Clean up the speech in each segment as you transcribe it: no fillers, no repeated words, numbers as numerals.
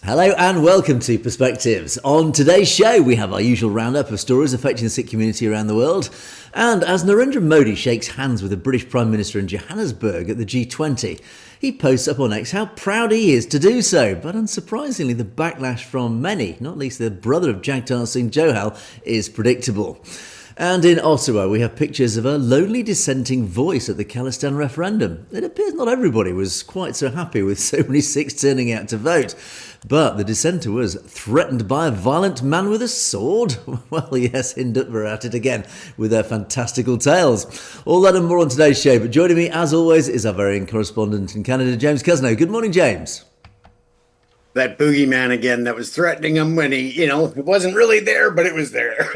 Hello and welcome to Perspectives. On today's show, we have our usual roundup of stories affecting the Sikh community around the world. And as Narendra Modi shakes hands with the British Prime Minister in Johannesburg at the G20, he posts up on X how proud he is to do so. But unsurprisingly, the backlash from many, not least the brother of Jagtar Singh Johal, is predictable. And in Ottawa, we have pictures of a lonely dissenting voice at the Khalistan referendum. It appears not everybody was quite so happy with so many Sikhs turning out to vote. But the dissenter was threatened by a violent man with a sword. Well, yes, Hindut were at it again with their fantastical tales. All that and more on today's show. But joining me, as always, is our very own correspondent in Canada, James Cousineau. Good morning, James. That boogeyman again that was threatening him when he, it wasn't really there, but it was there.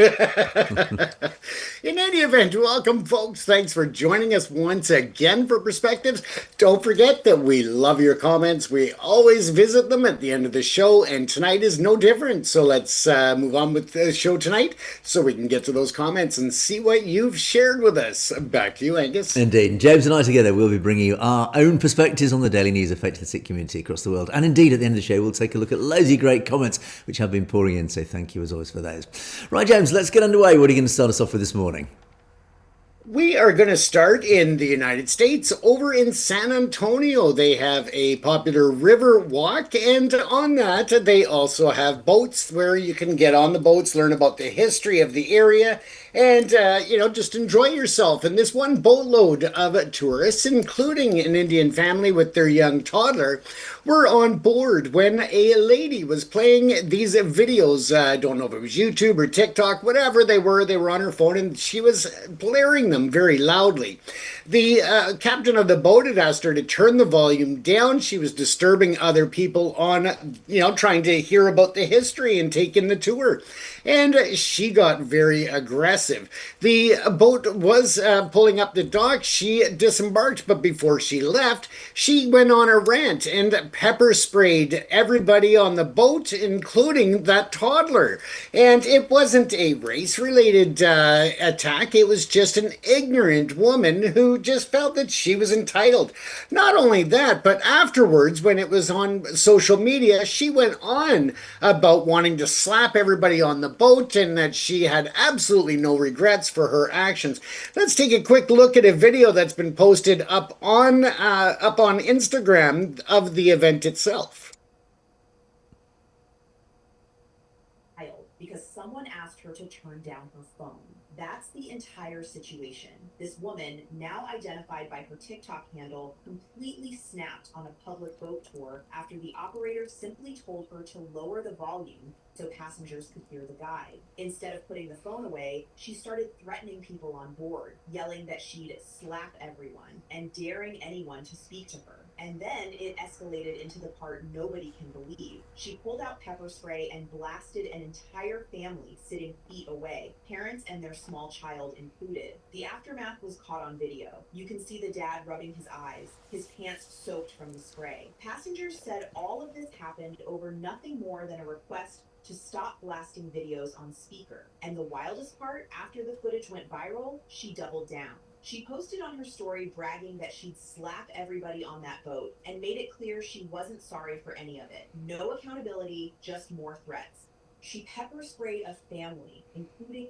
In any event, welcome, folks. Thanks for joining us once again for Perspectives. Don't forget that we love your comments. We always visit them at the end of the show, and tonight is no different. So let's move on with the show tonight so we can get to those comments and see what you've shared with us. Back to you, Angus. Indeed. James and I together will be bringing you our own perspectives on the daily news affecting the Sikh community across the world. And indeed, at the end of the show, we'll take a look at loads of great comments which have been pouring in, so thank you as always for those. Right, James, let's get underway. What are you going to start us off with this morning? We are going to start in the United States. Over in San Antonio, they have a popular river walk, and on that, they also have boats where you can get on the boats, learn about the history of the area, and, just enjoy yourself. And this one boatload of tourists, including an Indian family with their young toddler, were on board when a lady was playing these videos. I don't know if it was YouTube or TikTok, whatever they were on her phone, and she was blaring them very loudly. The captain of the boat had asked her to turn the volume down. She was disturbing other people on, trying to hear about the history and take in the tour. And she got very aggressive. The boat was pulling up the dock. She disembarked, but before she left, she went on a rant and pepper sprayed everybody on the boat, including that toddler. And it wasn't a race-related attack. It was just an ignorant woman who just felt that she was entitled. Not only that, but afterwards, when it was on social media, she went on about wanting to slap everybody on the boat and that she had absolutely no regrets for her actions. Let's take a quick look at a video that's been posted up on Instagram of the event itself. Because someone asked her to turn down her phone. That's the entire situation. This woman, now identified by her TikTok handle, completely snapped on a public boat tour after the operator simply told her to lower the volume so passengers could hear the guide. Instead of putting the phone away, she started threatening people on board, yelling that she'd slap everyone and daring anyone to speak to her. And then it escalated into the part nobody can believe. She pulled out pepper spray and blasted an entire family sitting feet away, parents and their small child included. The aftermath was caught on video. You can see the dad rubbing his eyes, his pants soaked from the spray. Passengers said all of this happened over nothing more than a request to stop blasting videos on speaker. And the wildest part, after the footage went viral, she doubled down. She posted on her story bragging that she'd slap everybody on that boat and made it clear she wasn't sorry for any of it. No accountability, just more threats. She pepper sprayed a family, including...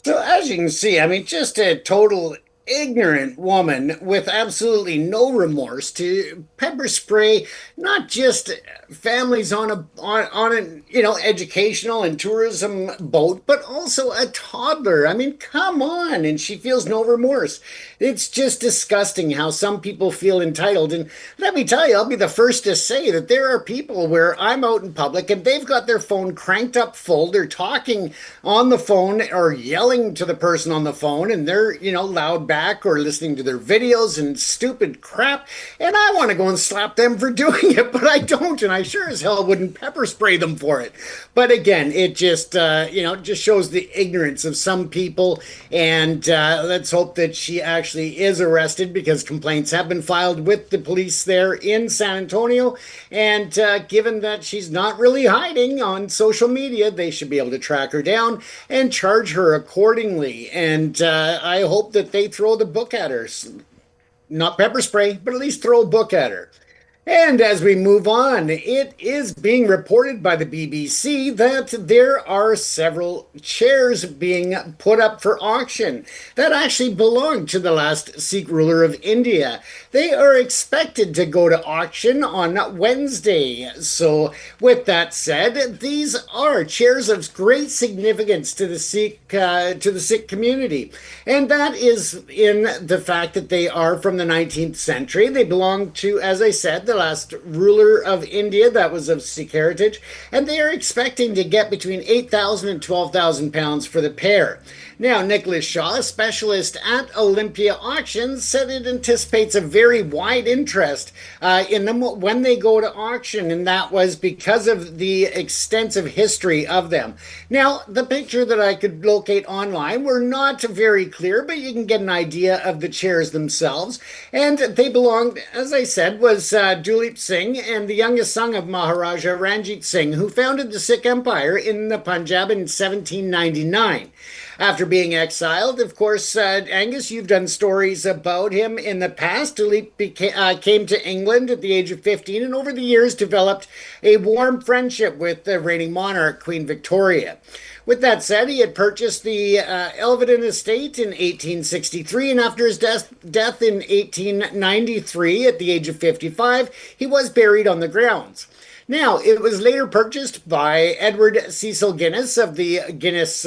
So as you can see, just a total ignorant woman with absolutely no remorse to pepper spray not just families on an educational and tourism boat, but also a toddler. Come on. And she feels no remorse. It's just disgusting how some people feel entitled. And let me tell you, I'll be the first to say that there are people where I'm out in public and they've got their phone cranked up full. They're talking on the phone or yelling to the person on the phone, and they're, loud back or listening to their videos and stupid crap. And I want to go and slap them for doing it, but I don't. And I sure as hell wouldn't pepper spray them for it. But again, it just, just shows the ignorance of some people. And let's hope that she actually is arrested, because complaints have been filed with the police there in San Antonio. And given that she's not really hiding on social media, they should be able to track her down and charge her accordingly. And I hope that they throw the book at her. Not pepper spray, but at least throw a book at her. And as we move on, it is being reported by the BBC that there are several chairs being put up for auction that actually belong to the last Sikh ruler of India. They are expected to go to auction on Wednesday. So, with that said, these are chairs of great significance to the Sikh community, and that is in the fact that they are from the 19th century. They belong to, as I said, the last ruler of India that was of Sikh heritage, and they are expecting to get between 8,000 and 12,000 pounds for the pair. Now, Nicholas Shaw, a specialist at Olympia Auctions, said it anticipates a very wide interest in them when they go to auction, and that was because of the extensive history of them. Now, the picture that I could locate online were not very clear, but you can get an idea of the chairs themselves, and they belonged, as I said, was Duleep Singh and the youngest son of Maharaja Ranjit Singh, who founded the Sikh Empire in the Punjab in 1799. After being exiled, of course, Angus, you've done stories about him in the past. Duleep came to England at the age of 15 and over the years developed a warm friendship with the reigning monarch, Queen Victoria. With that said, he had purchased the Elvedon estate in 1863, and after his death in 1893, at the age of 55, he was buried on the grounds. Now, it was later purchased by Edward Cecil Guinness of the Guinness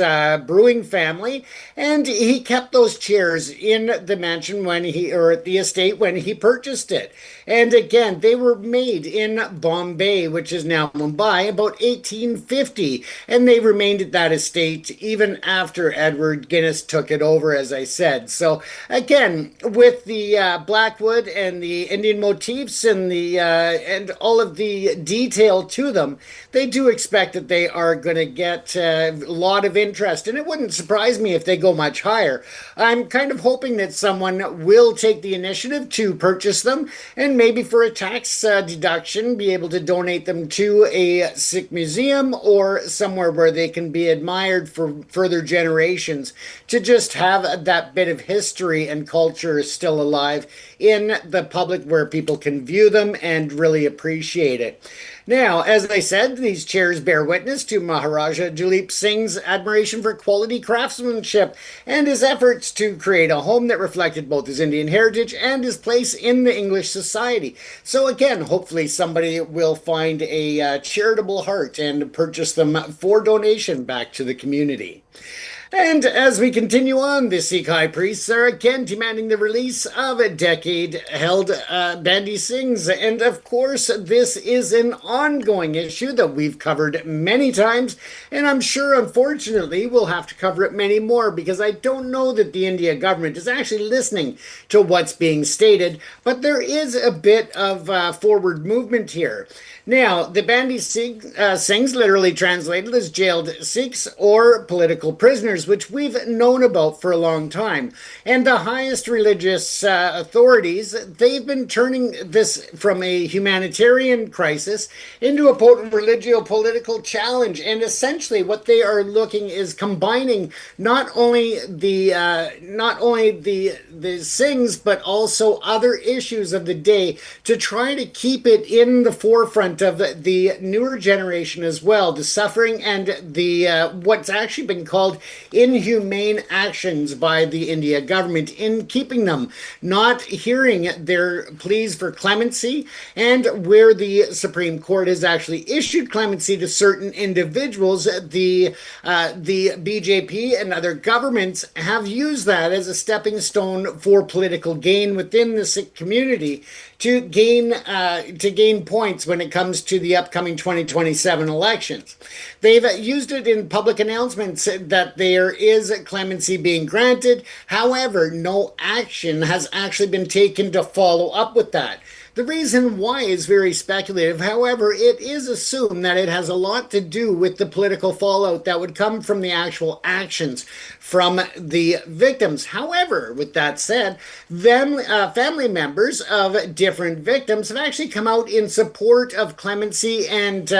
brewing family, and he kept those chairs in the mansion or at the estate when he purchased it. And again, they were made in Bombay, which is now Mumbai, about 1850, and they remained at that estate even after Edward Guinness took it over, as I said. So again, with the blackwood and the Indian motifs and the and all of the detail to them, they do expect that they are going to get a lot of interest, and it wouldn't surprise me if they go much higher. I'm kind of hoping that someone will take the initiative to purchase them, and maybe for a tax deduction, be able to donate them to a Sikh museum or somewhere where they can be admired for further generations, to just have that bit of history and culture still alive in the public where people can view them and really appreciate it. Now, as I said, these chairs bear witness to Maharaja Duleep Singh's admiration for quality craftsmanship and his efforts to create a home that reflected both his Indian heritage and his place in the English society. So again, hopefully somebody will find a charitable heart and purchase them for donation back to the community. And as we continue on, the Sikh high priests are again demanding the release of a decade-held Bandhi Singhs. And of course, this is an ongoing issue that we've covered many times. And I'm sure, unfortunately, we'll have to cover it many more, because I don't know that the India government is actually listening to what's being stated. But there is a bit of forward movement here. Now, the Bandhi Singhs, literally translated as jailed Sikhs or political prisoners, which we've known about for a long time. And the highest religious authorities, they've been turning this from a humanitarian crisis into a potent religio-political challenge. And essentially what they are looking is combining not only the Singhs, but also other issues of the day to try to keep it in the forefront of the newer generation as well, the suffering and the what's actually been called inhumane actions by the India government in keeping them, not hearing their pleas for clemency, and where the Supreme Court has actually issued clemency to certain individuals, the BJP and other governments have used that as a stepping stone for political gain within the Sikh community, to gain points when it comes to the upcoming 2027 elections. They've used it in public announcements that there is clemency being granted. However, no action has actually been taken to follow up with that. The reason why is very speculative. However, it is assumed that it has a lot to do with the political fallout that would come from the actual actions from the victims. However, with that said, family members of different victims have actually come out in support of clemency and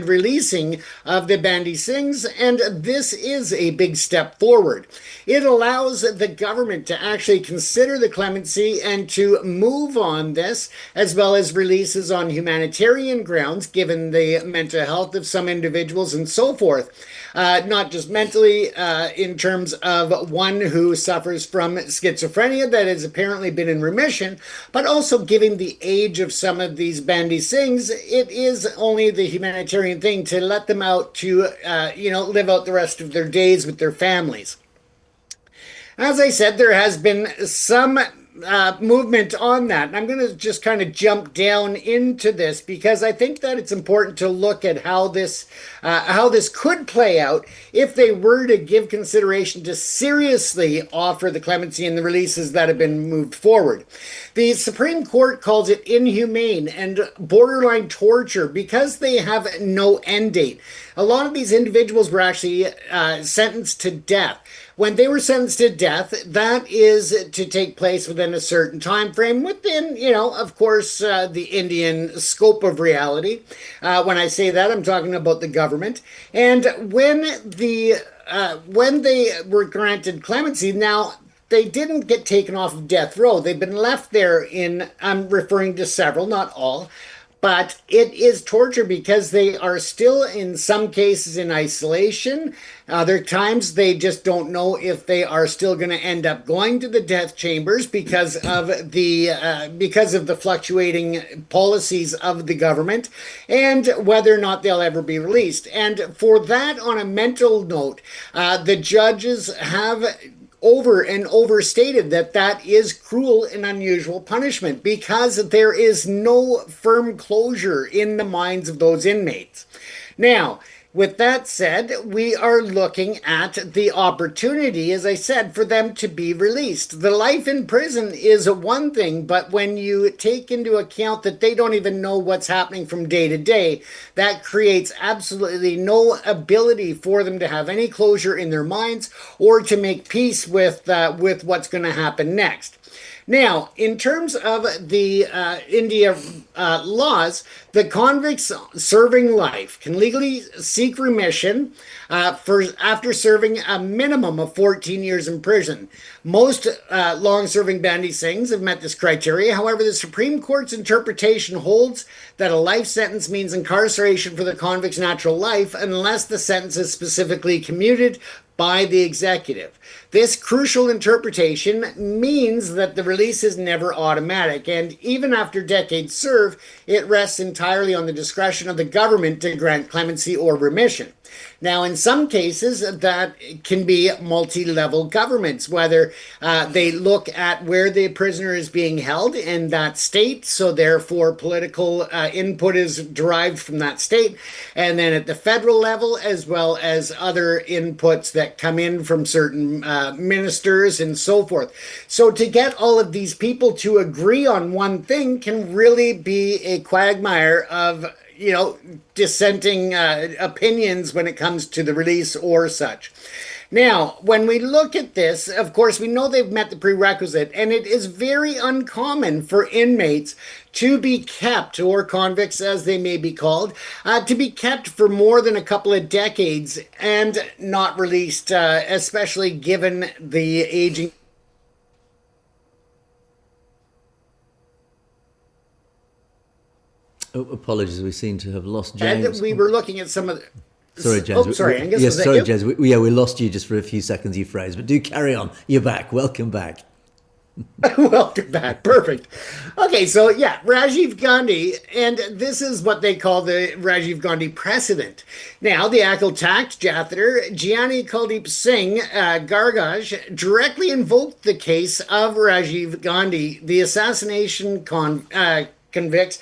releasing of the Bandhi Singhs, and this is a big step forward. It allows the government to actually consider the clemency and to move on this, as well as releases on humanitarian grounds, given the mental health of some individuals and so forth. Not just mentally, in terms of one who suffers from schizophrenia that has apparently been in remission, but also given the age of some of these Bandhi Singhs, it is only the humanitarian thing to let them out to, live out the rest of their days with their families. As I said, there has been some movement on that. And I'm going to just kind of jump down into this because I think that it's important to look at how this could play out if they were to give consideration to seriously offer the clemency and the releases that have been moved forward. The Supreme Court calls it inhumane and borderline torture because they have no end date. A lot of these individuals were actually sentenced to death. When they were sentenced to death, that is to take place within a certain time frame, within, of course, the Indian scope of reality. When I say that, I'm talking about the government. And when they were granted clemency, now they didn't get taken off of death row. They've been left there I'm referring to several, not all. But it is torture because they are still, in some cases, in isolation. Other times, they just don't know if they are still going to end up going to the death chambers because of the fluctuating policies of the government, and whether or not they'll ever be released. And for that, on a mental note, the judges have over and overstated that is cruel and unusual punishment because there is no firm closure in the minds of those inmates. Now, with that said, we are looking at the opportunity, as I said, for them to be released. The life in prison is one thing, but when you take into account that they don't even know what's happening from day to day, that creates absolutely no ability for them to have any closure in their minds or to make peace with what's going to happen next. Now, in terms of the India laws, the convicts serving life can legally seek remission after serving a minimum of 14 years in prison. Most long-serving Bandhi Singhs have met this criteria. However, the Supreme Court's interpretation holds that a life sentence means incarceration for the convict's natural life unless the sentence is specifically commuted by the executive. This crucial interpretation means that the release is never automatic, and even after decades serve, it rests entirely on the discretion of the government to grant clemency or remission. Now, in some cases, that can be multi-level governments, whether they look at where the prisoner is being held in that state, so therefore political input is derived from that state, and then at the federal level, as well as other inputs that come in from certain ministers and so forth. So to get all of these people to agree on one thing can really be a quagmire of dissenting opinions when it comes to the release or such. Now, when we look at this, of course, we know they've met the prerequisite, and it is very uncommon for inmates to be kept, or convicts as they may be called, to be kept for more than a couple of decades and not released, especially given the aging. Oh, apologies, we seem to have lost James. And we were looking at some of the... Sorry, James. Oh, sorry, Angus. Yes, sorry, James. We lost you just for a few seconds, you phrase, but do carry on. You're back. Welcome back. Welcome back. Perfect. Okay, so yeah, Rajiv Gandhi, and this is what they call the Rajiv Gandhi precedent. Now, the Akal Takht, Jagtar, Gianni Kuldeep Singh, Gargaj directly invoked the case of Rajiv Gandhi, the assassination convicts,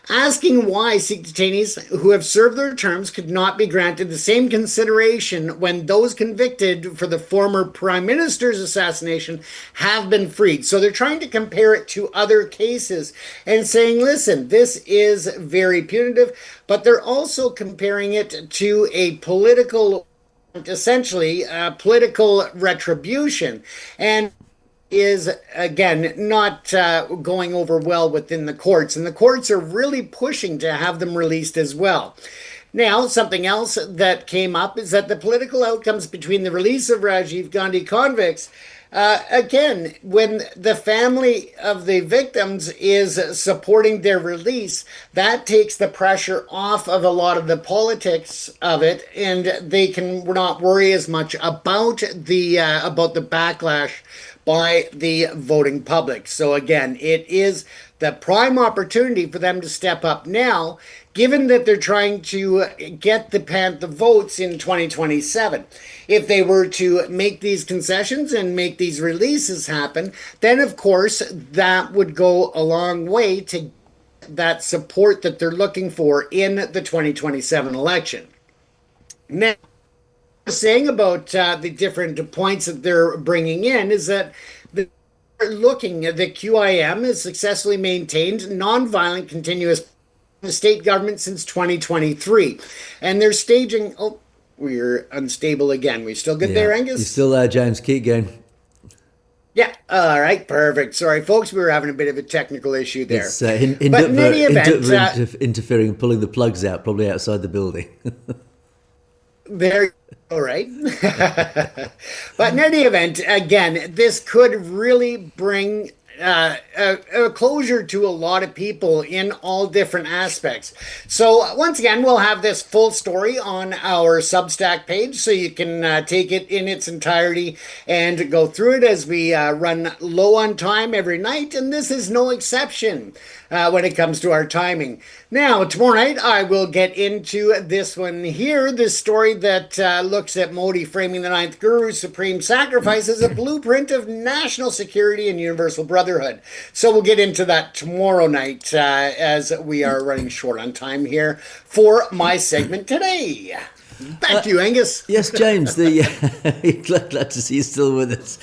asking why Sikh detainees who have served their terms could not be granted the same consideration when those convicted for the former Prime Minister's assassination have been freed. So they're trying to compare it to other cases and saying, listen, this is very punitive, but they're also comparing it to a political, essentially, political retribution. And is, again, not going over well within the courts. And the courts are really pushing to have them released as well. Now, something else that came up is that the political outcomes between the release of Rajiv Gandhi convicts Again, when the family of the victims is supporting their release, that takes the pressure off of a lot of the politics of it, and they can not worry as much about the backlash by the voting public. So again, it is the prime opportunity for them to step up now, given that they're trying to get the votes in 2027. If they were to make these concessions and make these releases happen, then of course that would go a long way to that support that they're looking for in the 2027 election. Now, saying about the different points that they're bringing in is that the QIM has successfully maintained nonviolent continuous the state government since 2023, and they're staging. Oh, we're unstable again. We still good there, Angus? You're still there, James. Keep going. Yeah. All right. Perfect. Sorry, folks. We were having a bit of a technical issue there. It's interfering and pulling the plugs out, probably outside the building. There. All right. But in any event, again, this could really bring a closure to a lot of people in all different aspects. So once again, we'll have this full story on our Substack page, so you can take it in its entirety and go through it as we run low on time every night, and this is no exception when it comes to our timing. Now, tomorrow night, I will get into this one here, this story that looks at Modi framing the ninth Guru's supreme sacrifice as a blueprint of national security and universal brotherhood. So we'll get into that tomorrow night as we are running short on time here for my segment today. Back to you, Angus. Yes, James. Glad to see you still with us.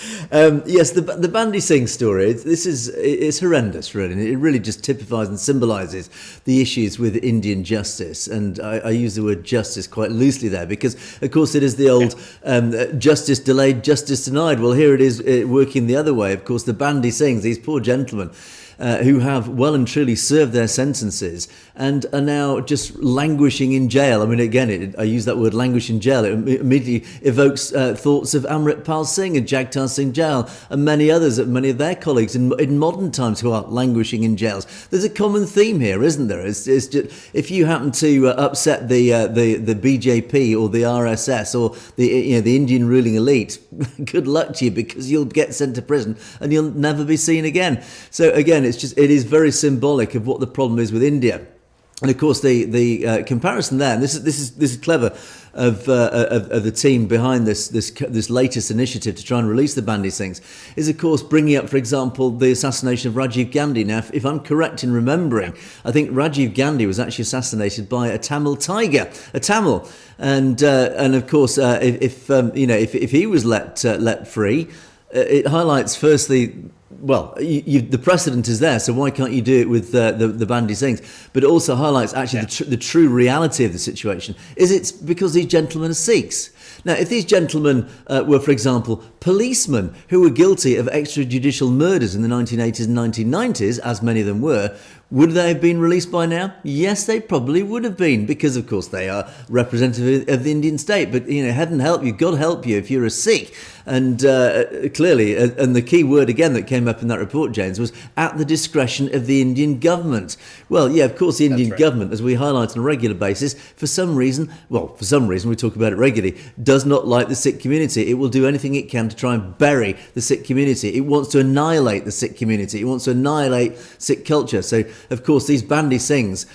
Yes, the Bandhi Singh story. It's horrendous, really. It really just typifies and symbolises the issues with Indian justice, and I use the word justice quite loosely there because, of course, it is the old justice delayed, justice denied. Well, here it is working the other way. Of course, the Bandhi Singhs, these poor gentlemen, who have well and truly served their sentences and are now just languishing in jail. I mean, again, I use that word languish in jail. It immediately evokes thoughts of Amritpal Singh and Jagtar Singh Johal and many others, many of their colleagues in modern times who are languishing in jails. There's a common theme here, isn't there? It's just, if you happen to upset the BJP or the RSS or the Indian ruling elite, good luck to you, because you'll get sent to prison and you'll never be seen again. So again, it is very symbolic of what the problem is with India. And of course, the comparison there, and this is clever of the team behind this latest initiative to try and release the Bandhi Singhs, is of course bringing up, for example, the assassination of Rajiv Gandhi. Now, if I'm correct in remembering, I think Rajiv Gandhi was actually assassinated by a Tamil tiger, a Tamil, and of course, if he was let free, it highlights firstly. Well, the precedent is there, so why can't you do it with the Bandhi Singhs? But it also highlights actually the true reality of the situation. Is it's because these gentlemen are Sikhs. Now, if these gentlemen were, for example, policemen who were guilty of extrajudicial murders in the 1980s and 1990s, as many of them were, would they have been released by now? Yes, they probably would have been, because, of course, they are representative of the Indian state. But, heaven help you, God help you if you're a Sikh. And clearly, and the key word again that came up in that report, James, was at the discretion of the Indian government. Well, yeah, of course, the Indian government, as we highlight on a regular basis, for some reason, we talk about it regularly, does not like the Sikh community. It will do anything it can to try and bury the Sikh community. It wants to annihilate the Sikh community. It wants to annihilate Sikh culture. So, of course, these Bandhi Singhs,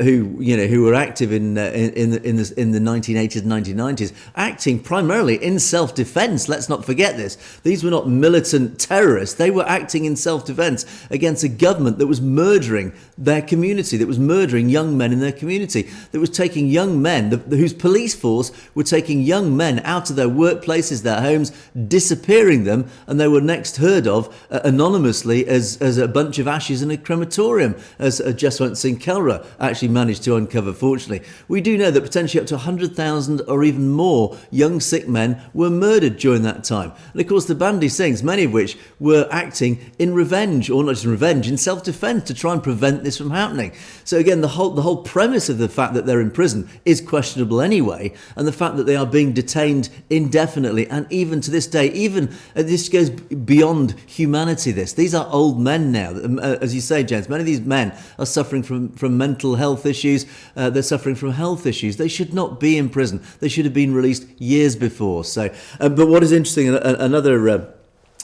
who were active in the 1980s and 1990s, acting primarily in self-defence. Let's not forget this. These were not militant terrorists. They were acting in self-defence against a government that was murdering their community, that was murdering young men in their community, that was taking young men, whose police force were taking young men out of their workplaces, their homes, disappearing them, and they were next heard of anonymously as a bunch of ashes in a crematorium, as Jaswant Singh Kalra actually managed to uncover, fortunately. We do know that potentially up to 100,000 or even more young Sikh men were murdered during that time. And of course, the Bandhi Singhs, many of which were acting in revenge, or not just in revenge, in self-defence to try and prevent this from happening. So again, the whole premise of the fact that they're in prison is questionable anyway, and the fact that they are being detained indefinitely and even to this day even this goes beyond humanity. These are old men now. As you say, James, many of these men are suffering from mental health issues. They're suffering from health issues. They should not be in prison. They should have been released years before. So, but what is interesting, another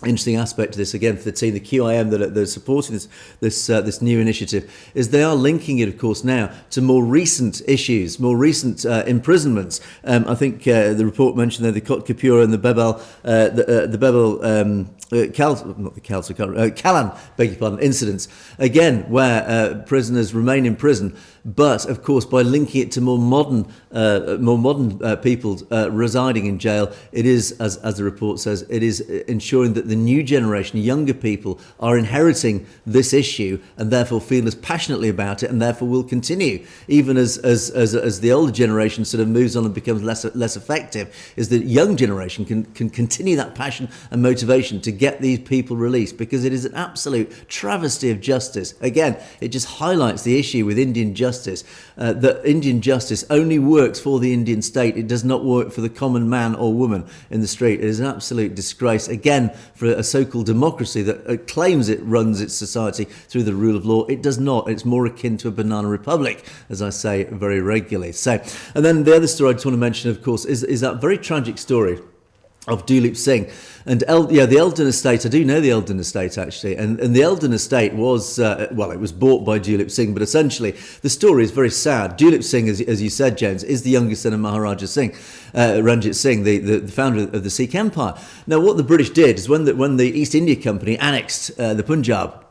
interesting aspect to this, again, for the team, the QIM that are supporting this new initiative, is they are linking it, of course, now to more recent issues, more recent imprisonments. I think the report mentioned there the Kot Kapura and the Bebel, Callan, beg your pardon, incidents, again, where prisoners remain in prison. But of course, by linking it to more modern people residing in jail, it is, as the report says, it is ensuring that the new generation, younger people, are inheriting this issue and therefore feel as passionately about it, and therefore will continue, even as the older generation sort of moves on and becomes less effective. Is the young generation can continue that passion and motivation to get these people released, because it is an absolute travesty of justice. Again, it just highlights the issue with Indian justice. That Indian justice only works for the Indian state. It does not work for the common man or woman in the street. It is an absolute disgrace, again, for a so-called democracy that claims it runs its society through the rule of law. It does not. It's more akin to a banana republic, as I say very regularly. So, and then the other story I just want to mention, of course, is that very tragic story of Duleep Singh. And the Eldon estate, I do know the Eldon estate actually, and the Eldon estate was, it was bought by Duleep Singh, but essentially the story is very sad. Duleep Singh, as you said, James, is the youngest son of Maharajah Singh, Ranjit Singh, the founder of the Sikh Empire. Now, what the British did is when the East India Company annexed the Punjab,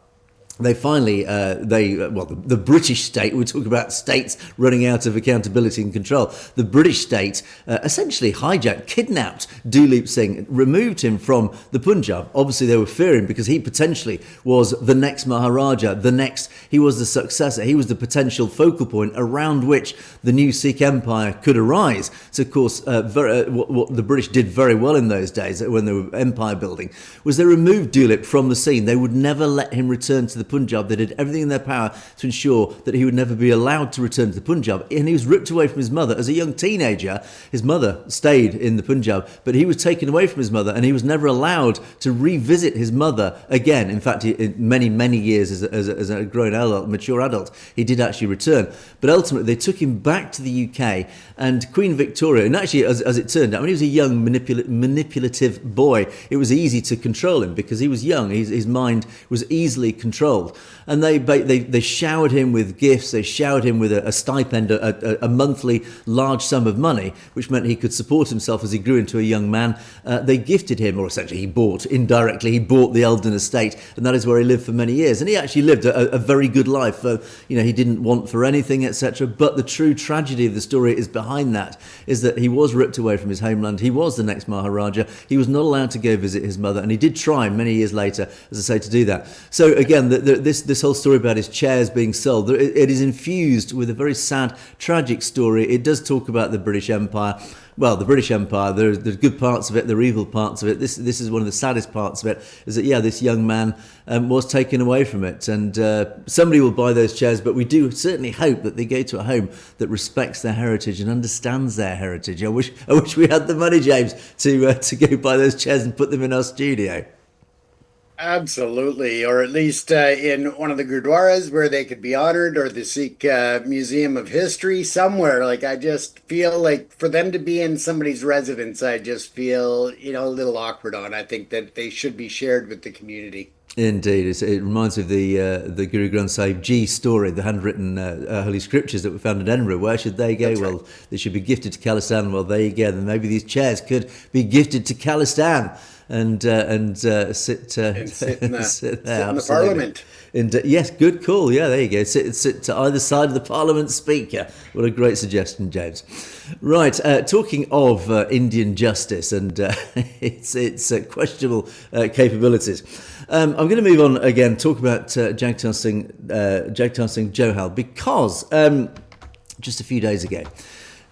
they finally, the British state, we talk about states running out of accountability and control. The British state essentially hijacked, kidnapped Duleep Singh, removed him from the Punjab. Obviously, they were fearing because he potentially was the next Maharaja, he was the successor, he was the potential focal point around which the new Sikh empire could arise. So, of course, what the British did very well in those days, when they were empire building, was they removed Duleep from the scene. They would never let him return to the Punjab. They did everything in their power to ensure that he would never be allowed to return to the Punjab. And he was ripped away from his mother as a young teenager. His mother stayed in the Punjab, but he was taken away from his mother, and he was never allowed to revisit his mother again. In fact, in many years as a grown adult, mature adult, he did actually return. But ultimately, they took him back to the UK, and Queen Victoria, and actually, as it turned out, when he was a young manipulative boy, it was easy to control him because he was young. His mind was easily controlled. And they showered him with gifts. They showered him with a stipend, a monthly large sum of money, which meant he could support himself as he grew into a young man. They gifted him, or essentially he bought the Eldon estate, and that is where he lived for many years. And he actually lived a very good life. He didn't want for anything, etc. But the true tragedy of the story is behind that, is that he was ripped away from his homeland. He was the next Maharaja. He was not allowed to go visit his mother, and he did try many years later, as I say, to do that. So again, this whole story about his chairs being sold, it is infused with a very sad, tragic story. It does talk about the British Empire. Well, the British Empire, there's good parts of it, there are evil parts of it. This is one of the saddest parts of it, is that, this young man was taken away from it. And somebody will buy those chairs, but we do certainly hope that they go to a home that respects their heritage and understands their heritage. I wish we had the money, James, to go buy those chairs and put them in our studio. Absolutely, or at least in one of the gurdwaras where they could be honored, or the Sikh Museum of History somewhere. Like, I just feel like for them to be in somebody's residence, I just feel, a little awkward on. I think that they should be shared with the community. Indeed, it reminds me of the Guru Granth Sahib Ji story, the handwritten holy scriptures that were found in Edinburgh. Where should they go? That's right. Well, they should be gifted to Khalistan. Well, there you go. Then maybe these chairs could be gifted to Khalistan and sit in the Parliament. Yes, good call. Yeah, there you go. Sit to either side of the Parliament Speaker. What a great suggestion, James. Right, talking of Indian justice and its questionable capabilities, I'm going to move on again. Talk about Jagtar Singh Johal, because just a few days ago,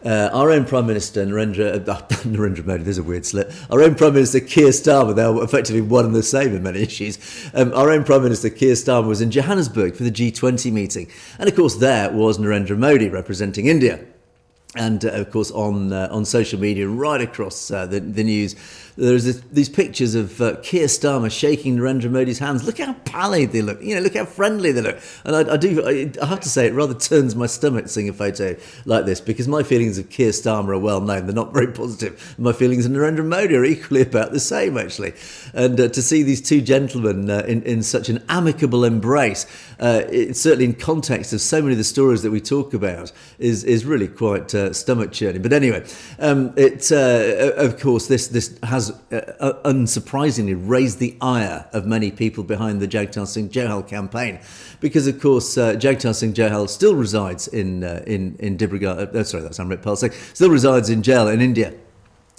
our own Prime Minister, Narendra Modi, there's a weird slip. Our own Prime Minister, Keir Starmer, they're effectively one and the same in many issues. Our own Prime Minister, Keir Starmer, was in Johannesburg for the G20 meeting. And of course, there was Narendra Modi representing India. And of course, on social media, right across the news, there's these pictures of Keir Starmer shaking Narendra Modi's hands. Look how pallid they look. Look how friendly they look. And I have to say, it rather turns my stomach seeing a photo like this, because my feelings of Keir Starmer are well known. They're not very positive. My feelings of Narendra Modi are equally about the same, actually. And to see these two gentlemen in such an amicable embrace, it's certainly in context of so many of the stories that we talk about, is really quite stomach churning. But anyway, of course, this has unsurprisingly raised the ire of many people behind the Jagtar Singh Johal campaign, because of course Jagtar Singh Johal still resides in Dibrugarh. Sorry, that's Amrit Singh. Still resides in jail in India.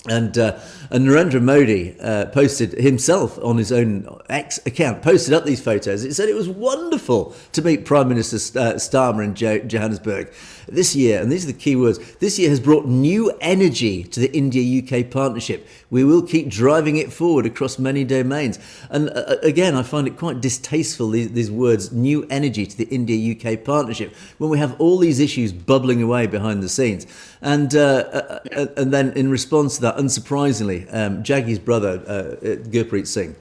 And Narendra Modi posted himself on his own X account, posted up these photos. It said it was wonderful to meet Prime Minister Starmer in Johannesburg this year. And these are the key words. This year has brought new energy to the India-UK partnership. We will keep driving it forward across many domains. And again, I find it quite distasteful, these words, new energy to the India-UK partnership, when we have all these issues bubbling away behind the scenes. And then in response to that, unsurprisingly, Jaggi's brother, Gurpreet Singh,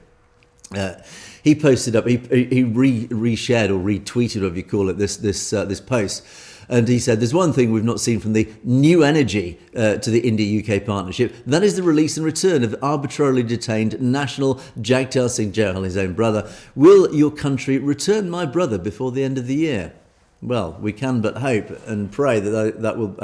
he posted up, he reshared or retweeted, whatever you call it, this post. And he said, there's one thing we've not seen from the new energy to the India-UK partnership. That is the release and return of arbitrarily detained national Jagtar Singh Johal, his own brother. Will your country return my brother before the end of the year? Well, we can but hope and pray that will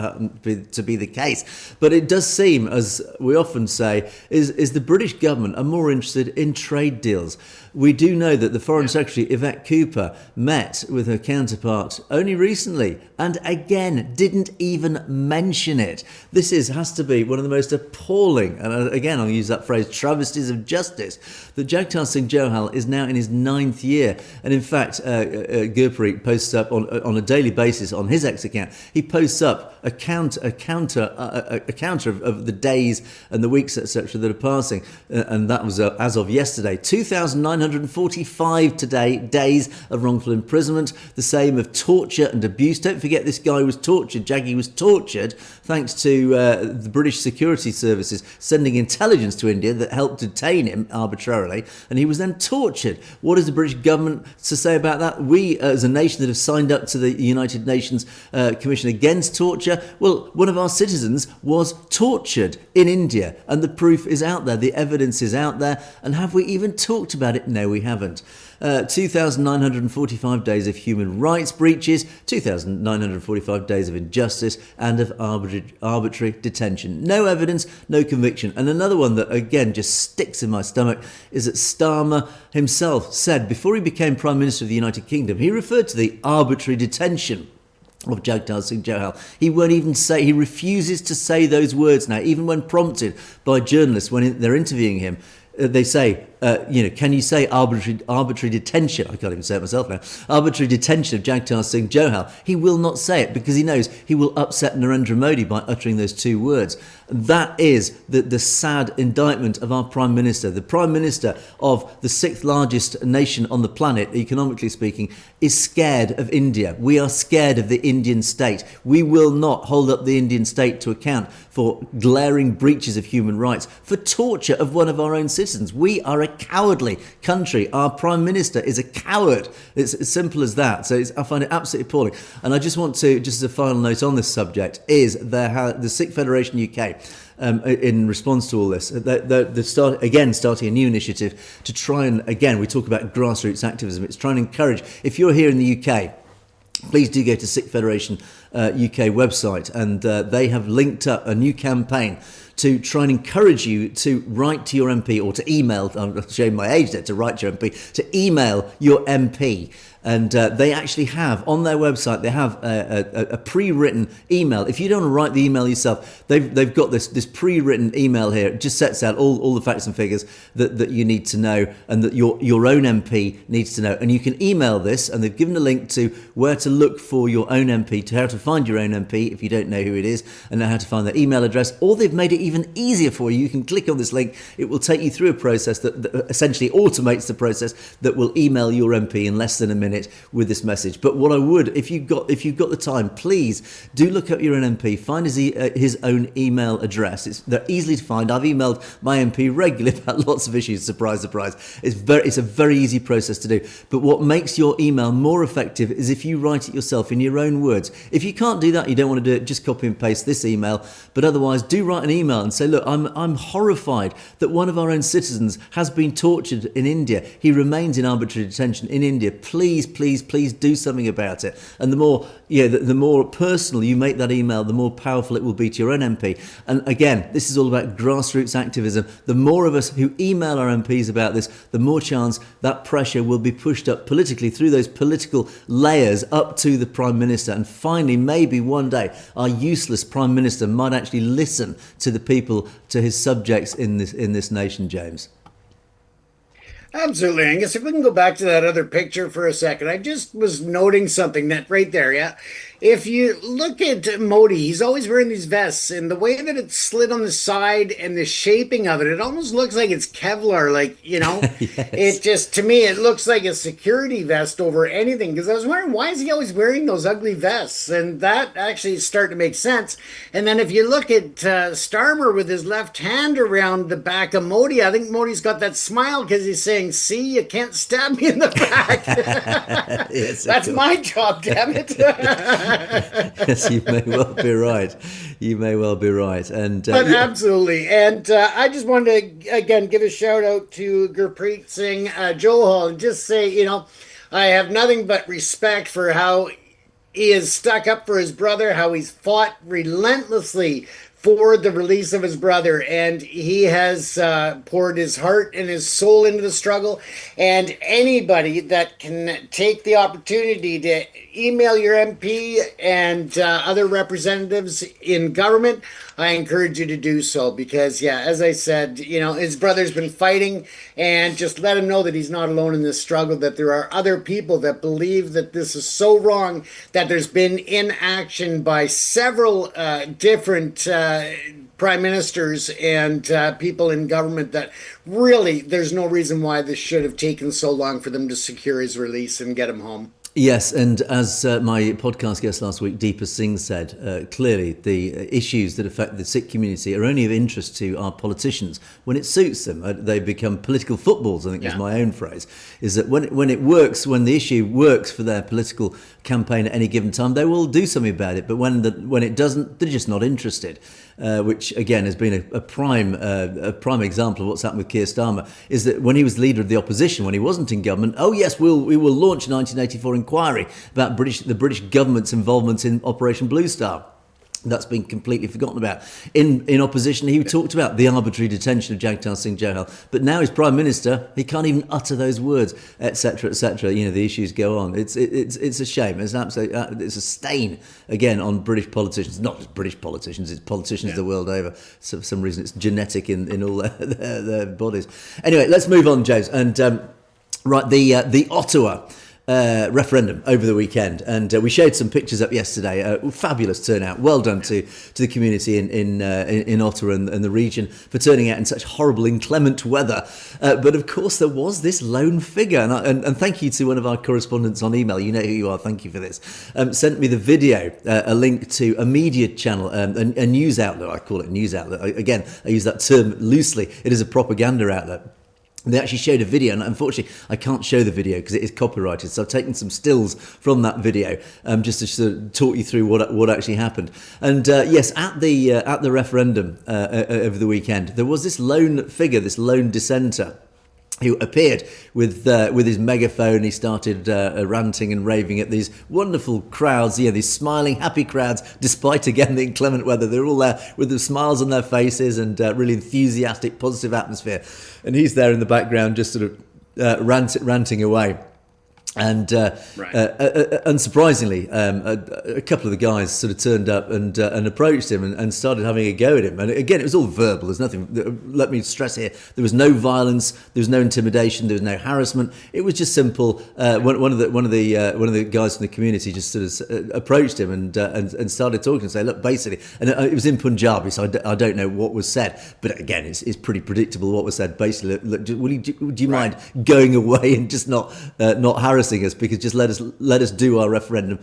be the case. But it does seem, as we often say, is the British government are more interested in trade deals. We do know that the Foreign Secretary, Yvette Cooper, met with her counterpart only recently and again didn't even mention it. This has to be one of the most appalling, and again I'll use that phrase, travesties of justice, that Jagtar Singh Johal is now in his 9th year. And in fact, Gurpreet posts up on a daily basis on his X account, he posts up a counter of the days and the weeks, etc., that are passing. And that was as of yesterday. 2,945 days of wrongful imprisonment, the same of torture and abuse. Don't forget, this guy was tortured, Jaggi was tortured, thanks to the British security services sending intelligence to India that helped detain him arbitrarily, and he was then tortured. What is the British government to say about that? We, as a nation that have signed up to the United Nations Commission Against Torture, well, one of our citizens was tortured in India, and the proof is out there, the evidence is out there, and have we even talked about it? No, we haven't. 2,945 days of human rights breaches, 2,945 days of injustice and of arbitrary detention. No evidence, no conviction. And another one that, again, just sticks in my stomach is that Starmer himself said before he became Prime Minister of the United Kingdom, he referred to the arbitrary detention of Jagtar Singh Johal. He won't even say, he refuses to say those words now, even when prompted by journalists when they're interviewing him. They say, can you say arbitrary detention? I can't even say it myself now. Arbitrary detention of Jagtar Singh Johal. He will not say it because he knows he will upset Narendra Modi by uttering those two words. That is the sad indictment of our Prime Minister. The Prime Minister of the 6th largest nation on the planet, economically speaking, is scared of India. We are scared of the Indian state. We will not hold up the Indian state to account for glaring breaches of human rights, for torture of one of our own citizens. We are a cowardly country. Our Prime Minister is a coward. It's as simple as that. So I find it absolutely appalling. And I just want to, just as a final note on this subject, is the Sikh Federation UK, in response to all this, they're starting a new initiative to try and, again, we talk about grassroots activism. It's trying to encourage, if you're here in the UK, please do go to Sikh Federation UK website, and they have linked up a new campaign to try and encourage you to write to your MP, or to email, I'm showing my age there, to write to your MP, to email your MP. And they actually have, on their website, they have a pre-written email. If you don't want to write the email yourself, they've got this pre-written email here. It just sets out all the facts and figures that you need to know, and that your own MP needs to know. And you can email this, and they've given a link to where to look for your own MP, to how to find your own MP if you don't know who it is, and how to find their email address. Or they've made it even easier for you. You can click on this link. It will take you through a process that essentially automates the process that will email your MP in less than a minute. it with this message. But what I would, if you've got the time, please do look up your own MP, find his own email address. They're easily to find. I've emailed my MP regularly about lots of issues. Surprise, surprise. It's a very easy process to do. But what makes your email more effective is if you write it yourself in your own words. If you can't do that, you don't want to do it, just copy and paste this email. But otherwise, do write an email and say, look, I'm horrified that one of our own citizens has been tortured in India. He remains in arbitrary detention in India. Please, please, please do something about it. And the more personal you make that email, the more powerful it will be to your own MP. And again, this is all about grassroots activism. The more of us who email our MPs about this, the more chance that pressure will be pushed up politically through those political layers up to the Prime Minister. And finally, maybe one day, our useless Prime Minister might actually listen to the people, to his subjects in this nation, James. Absolutely, Angus. If we can go back to that other picture for a second, I just was noting something that right there, yeah. If you look at Modi, he's always wearing these vests, and the way that it's slid on the side and the shaping of it, it almost looks like it's Kevlar, Yes. It just, to me, it looks like a security vest over anything, because I was wondering, why is he always wearing those ugly vests? And that actually is starting to make sense. And then if you look at Starmer with his left hand around the back of Modi, I think Modi's got that smile because he's saying, see, you can't stab me in the back. Yes, that's my job, damn it. Yes, you may well be right. You may well be right. And but absolutely. And I just wanted to, again, give a shout out to Gurpreet Singh Johal and just say, I have nothing but respect for how he is stuck up for his brother, how he's fought relentlessly for the release of his brother, and he has poured his heart and his soul into the struggle. And anybody that can take the opportunity to email your MP and other representatives in government, I encourage you to do so, because, yeah, as I said, his brother's been fighting, and just let him know that he's not alone in this struggle, that there are other people that believe that this is so wrong, that there's been inaction by several different prime ministers and people in government, that really there's no reason why this should have taken so long for them to secure his release and get him home. Yes, and as my podcast guest last week, Duleep Singh, said, clearly the issues that affect the Sikh community are only of interest to our politicians when it suits them. They become political footballs, I think is my own phrase, is that when it works, when the issue works for their political campaign at any given time, they will do something about it. But when it doesn't, they're just not interested. Which again has been a prime example of what's happened with Keir Starmer, is that when he was leader of the opposition, when he wasn't in government, oh yes, we will launch a 1984 inquiry about the British government's involvement in Operation Blue Star. That's been completely forgotten about. In opposition, he talked about the arbitrary detention of Jagtar Singh Johal, but now he's Prime Minister, he can't even utter those words, etc., etc. The issues go on. It's a shame. It's an absolute. It's a stain again on British politicians. Not just British politicians; it's politicians the world over. So for some reason, it's genetic in all their bodies. Anyway, let's move on, James. And the Ottowa referendum over the weekend, and we showed some pictures up yesterday. Fabulous turnout. Well done to the community in Ottawa and the region for turning out in such horrible inclement weather. But of course, there was this lone figure, and thank you to one of our correspondents on email. You know who you are. Thank you for this. Sent me the video, a link to a media channel, a news outlet. I call it a news outlet. Again, I use that term loosely. It is a propaganda outlet. They actually showed a video, and unfortunately I can't show the video because it is copyrighted, so I've taken some stills from that video just to sort of talk you through what actually happened. And yes, at the referendum over the weekend, there was this lone figure, this lone dissenter, who appeared with his megaphone. He started ranting and raving at these wonderful crowds, these smiling, happy crowds, despite, again, the inclement weather. They're all there with the smiles on their faces and really enthusiastic, positive atmosphere. And he's there in the background just sort of ranting away. And unsurprisingly, a couple of the guys sort of turned up and approached him and started having a go at him. And again, it was all verbal. There's nothing. Let me stress here: there was no violence, there was no intimidation, there was no harassment. It was just simple. One of the guys from the community just sort of approached him and started talking and say, look, basically, and it was in Punjabi, so I don't know what was said, but again, it's pretty predictable what was said. Basically, look, do you mind going away and just not harassing embarrassing us because just let us do our referendum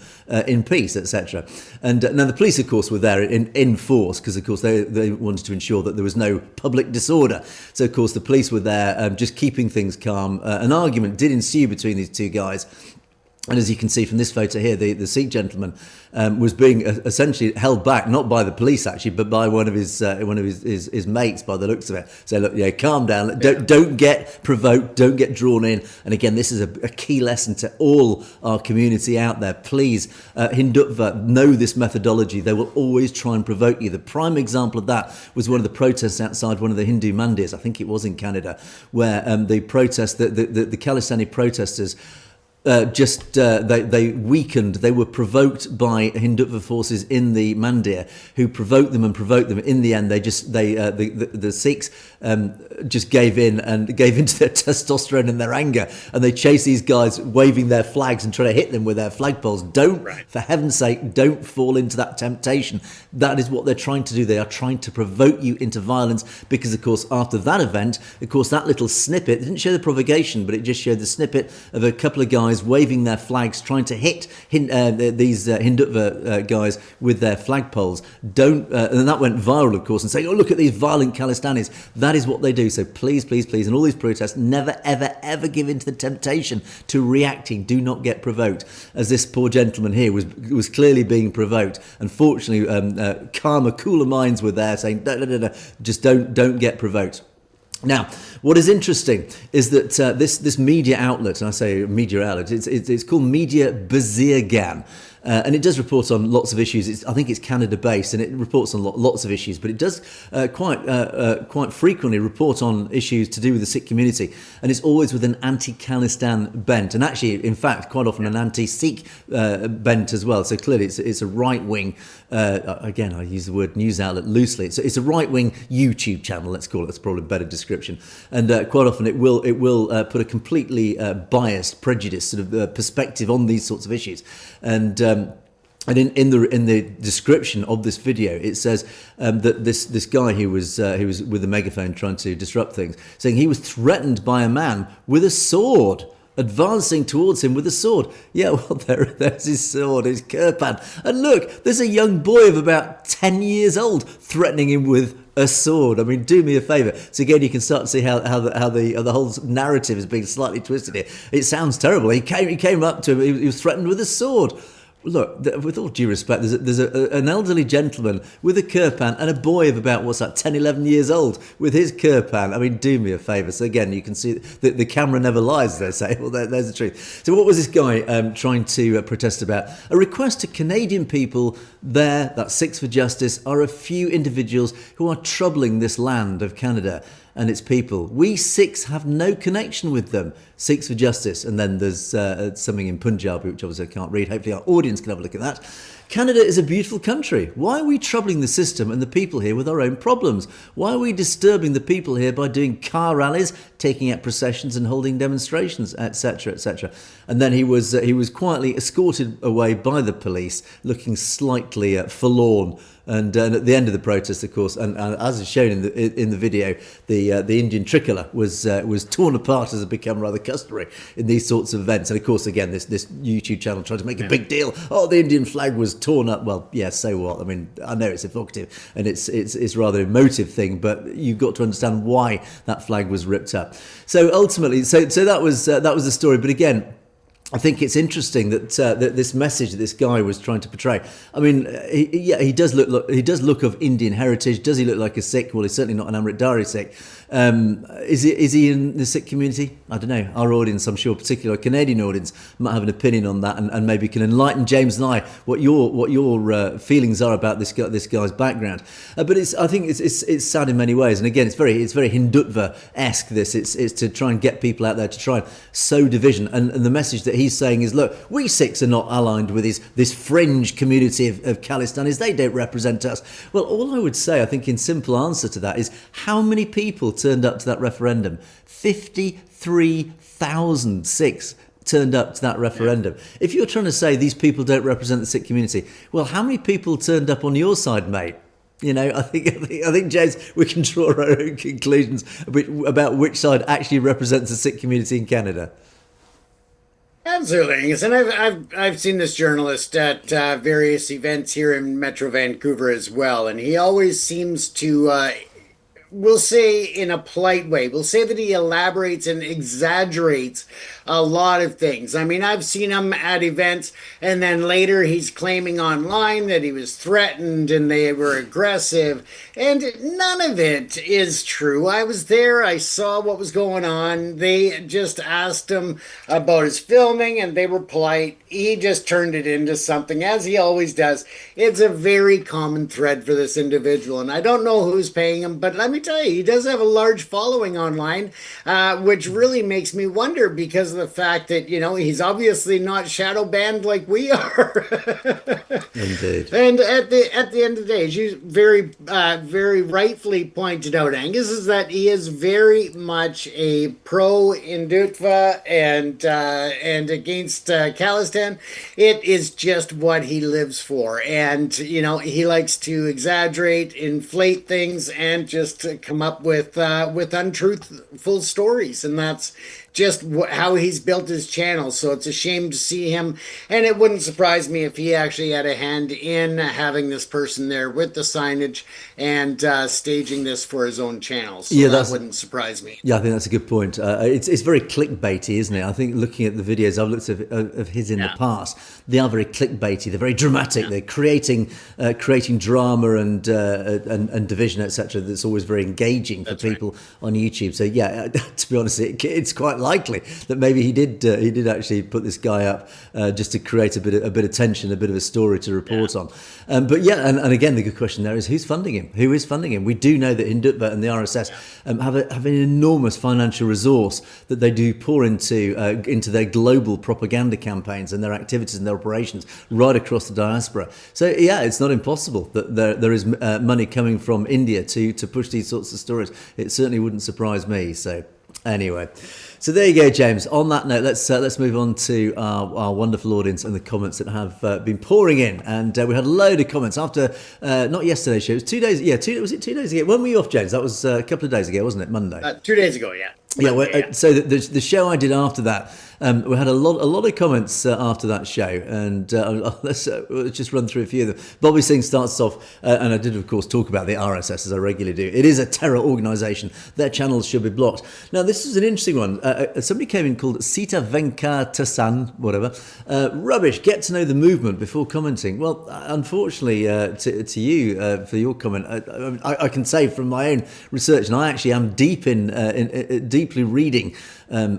in peace, etc. And now the police, of course, were there in force because, of course, they wanted to ensure that there was no public disorder. So, of course, the police were there just keeping things calm. An argument did ensue between these two guys. And as you can see from this photo here, the Sikh gentleman was being essentially held back, not by the police actually, but by one of his mates, by the looks of it. So look, calm down, don't get provoked, don't get drawn in. And again, this is a key lesson to all our community out there. Please, Hindutva, know this methodology. They will always try and provoke you. The prime example of that was one of the protests outside one of the Hindu mandirs, I think it was in Canada, where the Khalistani protesters. They weakened. They were provoked by Hindutva forces in the Mandir, who provoked them. In the end, the Sikhs just gave in to their testosterone and their anger, and they chased these guys waving their flags and trying to hit them with their flagpoles. For heaven's sake, don't fall into that temptation. That is what they're trying to do. They are trying to provoke you into violence because, of course, after that event, of course, that little snippet didn't show the provocation, but it just showed the snippet of a couple of guys waving their flags, trying to hit these Hindutva guys with their flagpoles. And that went viral, of course, and saying, "Oh, look at these violent Khalistanis." That is what they do. So please, in all these protests, never, ever, ever give in to the temptation to reacting. Do not get provoked, as this poor gentleman here was clearly being provoked. Unfortunately, calmer, cooler minds were there saying, "No, just don't get provoked." Now, what is interesting is that this media outlet, and I say media outlet, it's called Media Bazirgan. And it does report on lots of issues. I think it's Canada-based, and it reports on lots of issues. But it does quite frequently report on issues to do with the Sikh community, and it's always with an anti-Khalistan bent, and actually, in fact, quite often an anti-Sikh bent as well. So clearly, it's a right-wing. Again, I use the word news outlet loosely. It's a right-wing YouTube channel. Let's call it. That's probably a better description. And quite often, it will put a completely biased, prejudiced sort of perspective on these sorts of issues, and in the description of this video, it says that this guy who was with a megaphone trying to disrupt things, saying he was threatened by a man with a sword, advancing towards him with a sword. Yeah, well, there's his sword, his kirpan. And look, there's a young boy of about 10 years old threatening him with a sword. I mean, do me a favour. So again, you can start to see how the whole narrative is being slightly twisted here. It sounds terrible. He came up to him. He was threatened with a sword. Look, with all due respect, there's an elderly gentleman with a kirpan and a boy of about, 10, 11 years old with his kirpan. I mean, do me a favour. So again, you can see the camera never lies, they say. Well, there's the truth. So what was this guy trying to protest about? A request to Canadian people there, that Sikhs for Justice, are a few individuals who are troubling this land of Canada and its people. We Sikhs have no connection with them. Sikhs for Justice. And then there's something in Punjabi, which obviously I can't read. Hopefully our audience can have a look at that. Canada is a beautiful country. Why are we troubling the system and the people here with our own problems? Why are we disturbing the people here by doing car rallies, taking out processions and holding demonstrations, etc., etc.? And then he was quietly escorted away by the police, looking slightly forlorn. And at the end of the protest, of course, and as is shown in the video, the Indian tricolour was torn apart, as has become rather customary in these sorts of events. And of course, again, this YouTube channel tried to make a big deal. Oh, the Indian flag was torn up. Well, yeah, so what? I mean, I know it's evocative and it's rather emotive thing, but you've got to understand why that flag was ripped up. So ultimately, so that was the story. But again, I think it's interesting that this message that this guy was trying to portray. I mean, he does look of Indian heritage. Does he look like a Sikh? Well, he's certainly not an Amritdhari Sikh. Is he in the Sikh community? I don't know. Our audience, I'm sure, particularly our Canadian audience, might have an opinion on that, and maybe can enlighten James and I what your feelings are about this guy's background. But I think it's sad in many ways. And again, it's very Hindutva-esque. It's to try and get people out there to try and sow division. And the message that he's saying is, look, we Sikhs are not aligned with this fringe community of Khalistanis. They don't represent us. Well, all I would say, I think, in simple answer to that is, how many people turned up to that referendum? 53,000 Sikhs turned up to that referendum. If you're trying to say these people don't represent the Sikh community, well, how many people turned up on your side, mate? You know, I think, James, we can draw our own conclusions about which side actually represents the Sikh community in Canada. Absolutely, Angus. And I've seen this journalist at various events here in Metro Vancouver as well, and he always seems to we'll say in a polite way, we'll say that he elaborates and exaggerates a lot of things. I mean, I've seen him at events, and then later he's claiming online that he was threatened and they were aggressive, and none of it is true. I was there, I saw what was going on. They just asked him about his filming, and they were polite. He just turned it into something, as he always does. It's a very common thread for this individual, and I don't know who's paying him, but let me tell you, he does have a large following online, which really makes me wonder because of the fact that, he's obviously not shadow banned like we are. Indeed. And at the end of the day, as you very rightfully pointed out, Angus, is that he is very much a pro Hindutva and against Khalistan. It is just what he lives for, and he likes to exaggerate, inflate things, and just come up with untruthful stories, and that's just how he's built his channel. So it's a shame to see him, and it wouldn't surprise me if he actually had a hand in having this person there with the signage and staging this for his own channel. So yeah, that wouldn't surprise me. Yeah, I think that's a good point. It's very clickbaity, isn't it? I think looking at the videos I've looked at of his in the past, they are very clickbaity. They're very dramatic. Yeah. They're creating drama and division, etc. That's always very engaging for people on YouTube. So yeah, to be honest, it's quite likely that maybe he did actually put this guy up just to create a bit of tension, a bit of a story to report on. But yeah, and again, the good question there is who's funding him? Who is funding him? We do know that Hindutva and the RSS have an enormous financial resource that they do pour into their global propaganda campaigns and their activities and their operations right across the diaspora. So yeah, it's not impossible that there is money coming from India to push these sorts of stories. It certainly wouldn't surprise me. So anyway. So there you go, James. On that note, let's move on to our wonderful audience and the comments that have been pouring in. And we had a load of comments after not yesterday's show. It was 2 days. Yeah, was it 2 days ago? When were you off, James? That was a couple of days ago, wasn't it? Monday. 2 days ago, yeah. Yeah, so the show I did after that, we had a lot of comments after that show, and let's just run through a few of them. Bobby Singh starts off, and I did of course talk about the RSS as I regularly do. It is a terror organisation. Their channels should be blocked. Now this is an interesting one. Somebody came in called Sita Venkatasan, whatever. Rubbish. Get to know the movement before commenting. Well, unfortunately to you for your comment, I can say from my own research, and I actually am deeply reading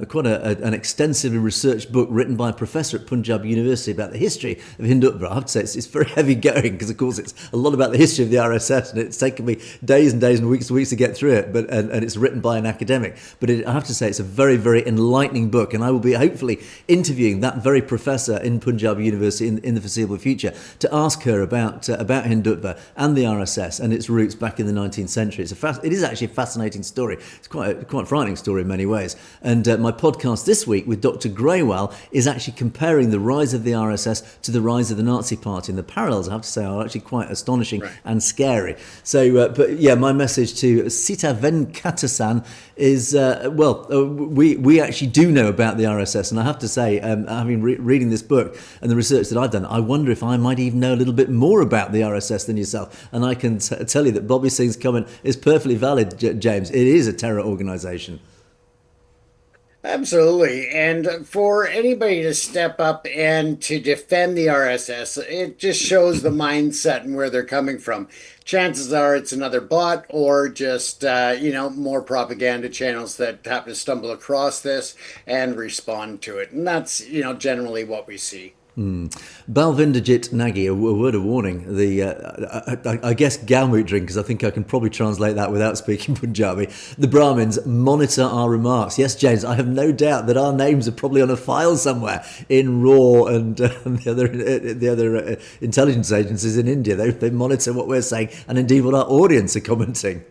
quite an extensively researched book written by a professor at Punjab University about the history of Hindutva. I have to say it's very heavy going because, of course, it's a lot about the history of the RSS, and it's taken me days and days and weeks to get through it. But and it's written by an academic. But I have to say it's a very, very enlightening book, and I will be hopefully interviewing that very professor in Punjab University in the foreseeable future to ask her about Hindutva and the RSS and its roots back in the 19th century. It is actually a fascinating story. It's quite a frightening story in many ways. And my podcast this week with Dr. Greywell is actually comparing the rise of the RSS to the rise of the Nazi Party. And the parallels, I have to say, are actually quite astonishing and scary. So, but yeah, my message to Sita Venkatasan is, we actually do know about the RSS. And I have to say, having reading this book and the research that I've done, I wonder if I might even know a little bit more about the RSS than yourself. And I can tell you that Bobby Singh's comment is perfectly valid, James. It is a terror organisation. Absolutely. And for anybody to step up and to defend the RSS, it just shows the mindset and where they're coming from. Chances are it's another bot or just, more propaganda channels that happen to stumble across this and respond to it. And that's, generally what we see. Balvinderjit Nagi, a word of warning. I guess Galmut drink, because I think I can probably translate that without speaking Punjabi. The Brahmins monitor our remarks. Yes, James, I have no doubt that our names are probably on a file somewhere in RAW and the other intelligence agencies in India. They monitor what we're saying and indeed what our audience are commenting.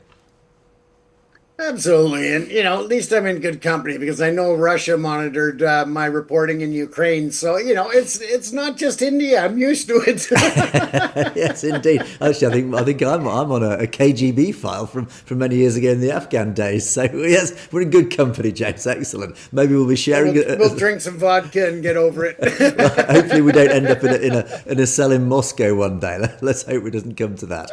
Absolutely. And, at least I'm in good company because I know Russia monitored my reporting in Ukraine. So, it's not just India. I'm used to it. Yes, indeed. Actually, I think I'm on a KGB file from many years ago in the Afghan days. So yes, we're in good company, James. Excellent. Maybe we'll be sharing it. We'll drink some vodka and get over it. Well, hopefully, we don't end up in a cell in Moscow one day. Let's hope it doesn't come to that.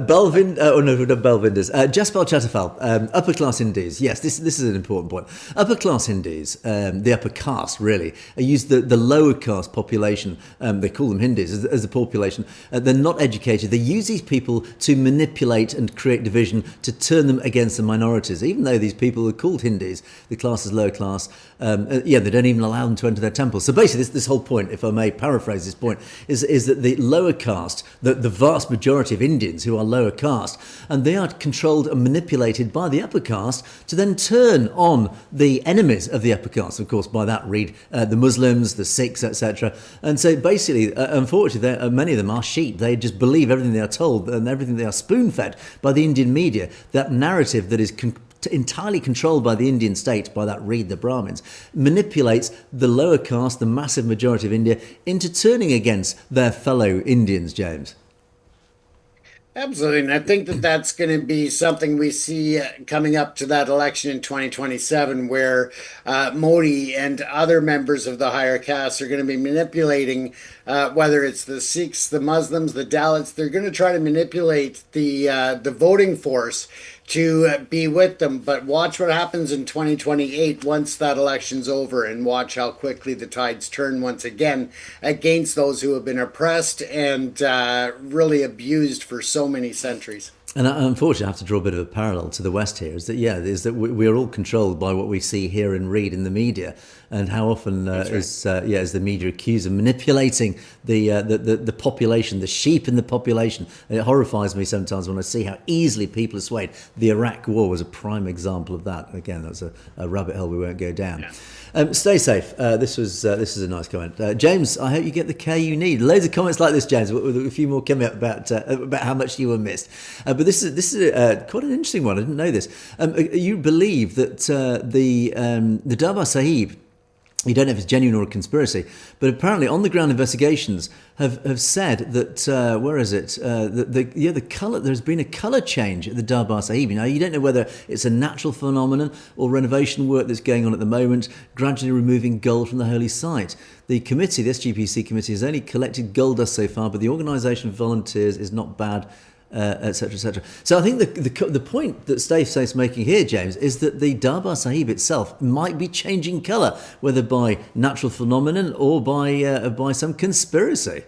Belvinders. Jaspal Chatterfal, upper class Hindus. Yes, this is an important point. Upper class Hindus, the upper caste really, use the lower caste population. They call them Hindus as a population. They're not educated. They use these people to manipulate and create division to turn them against the minorities. Even though these people are called Hindus, the class is lower class. They don't even allow them to enter their temples. So basically, this whole point, if I may paraphrase this point, is that the lower caste, the vast majority of Indians who are lower caste, and they are controlled and manipulated by the upper caste to then turn on the enemies of the upper caste. Of course, by that read the Muslims, the Sikhs, etc. And so basically, unfortunately, many of them are sheep. They just believe everything they are told and everything they are spoon-fed by the Indian media. That narrative that is entirely controlled by the Indian state, by that read the Brahmins, manipulates the lower caste, the massive majority of India, into turning against their fellow Indians, James. Absolutely. And I think that that's going to be something we see coming up to that election in 2027, where Modi and other members of the higher caste are going to be manipulating, whether it's the Sikhs, the Muslims, the Dalits. They're going to try to manipulate the voting force to be with them. But watch what happens in 2028 once that election's over, and watch how quickly the tides turn once again against those who have been oppressed and really abused for so many centuries. And unfortunately, I have to draw a bit of a parallel to the West here. Is that we are all controlled by what we see, hear, and read in the media, and how often is the media accused of manipulating the population, the sheep in the population. And it horrifies me sometimes when I see how easily people are swayed. The Iraq War was a prime example of that. Again, that's a rabbit hole we won't go down. Yeah. Stay safe. This is a nice comment, James. I hope you get the care you need. Loads of comments like this, James. With a few more coming up about how much you were missed. But this is quite an interesting one. I didn't know this. You believe that the Darbar Sahib, you don't know if it's genuine or a conspiracy, but apparently on the ground investigations have said that the colour, there's been a colour change at the Darbar Sahib. Now you don't know whether it's a natural phenomenon or renovation work that's going on at the moment, gradually removing gold from the holy site. The committee, the SGPC committee, has only collected gold dust so far, but the organisation of volunteers is not bad. Etc., etc. So I think the point that Stacey's making here, James, is that the Darbar Sahib itself might be changing colour, whether by natural phenomenon or by some conspiracy.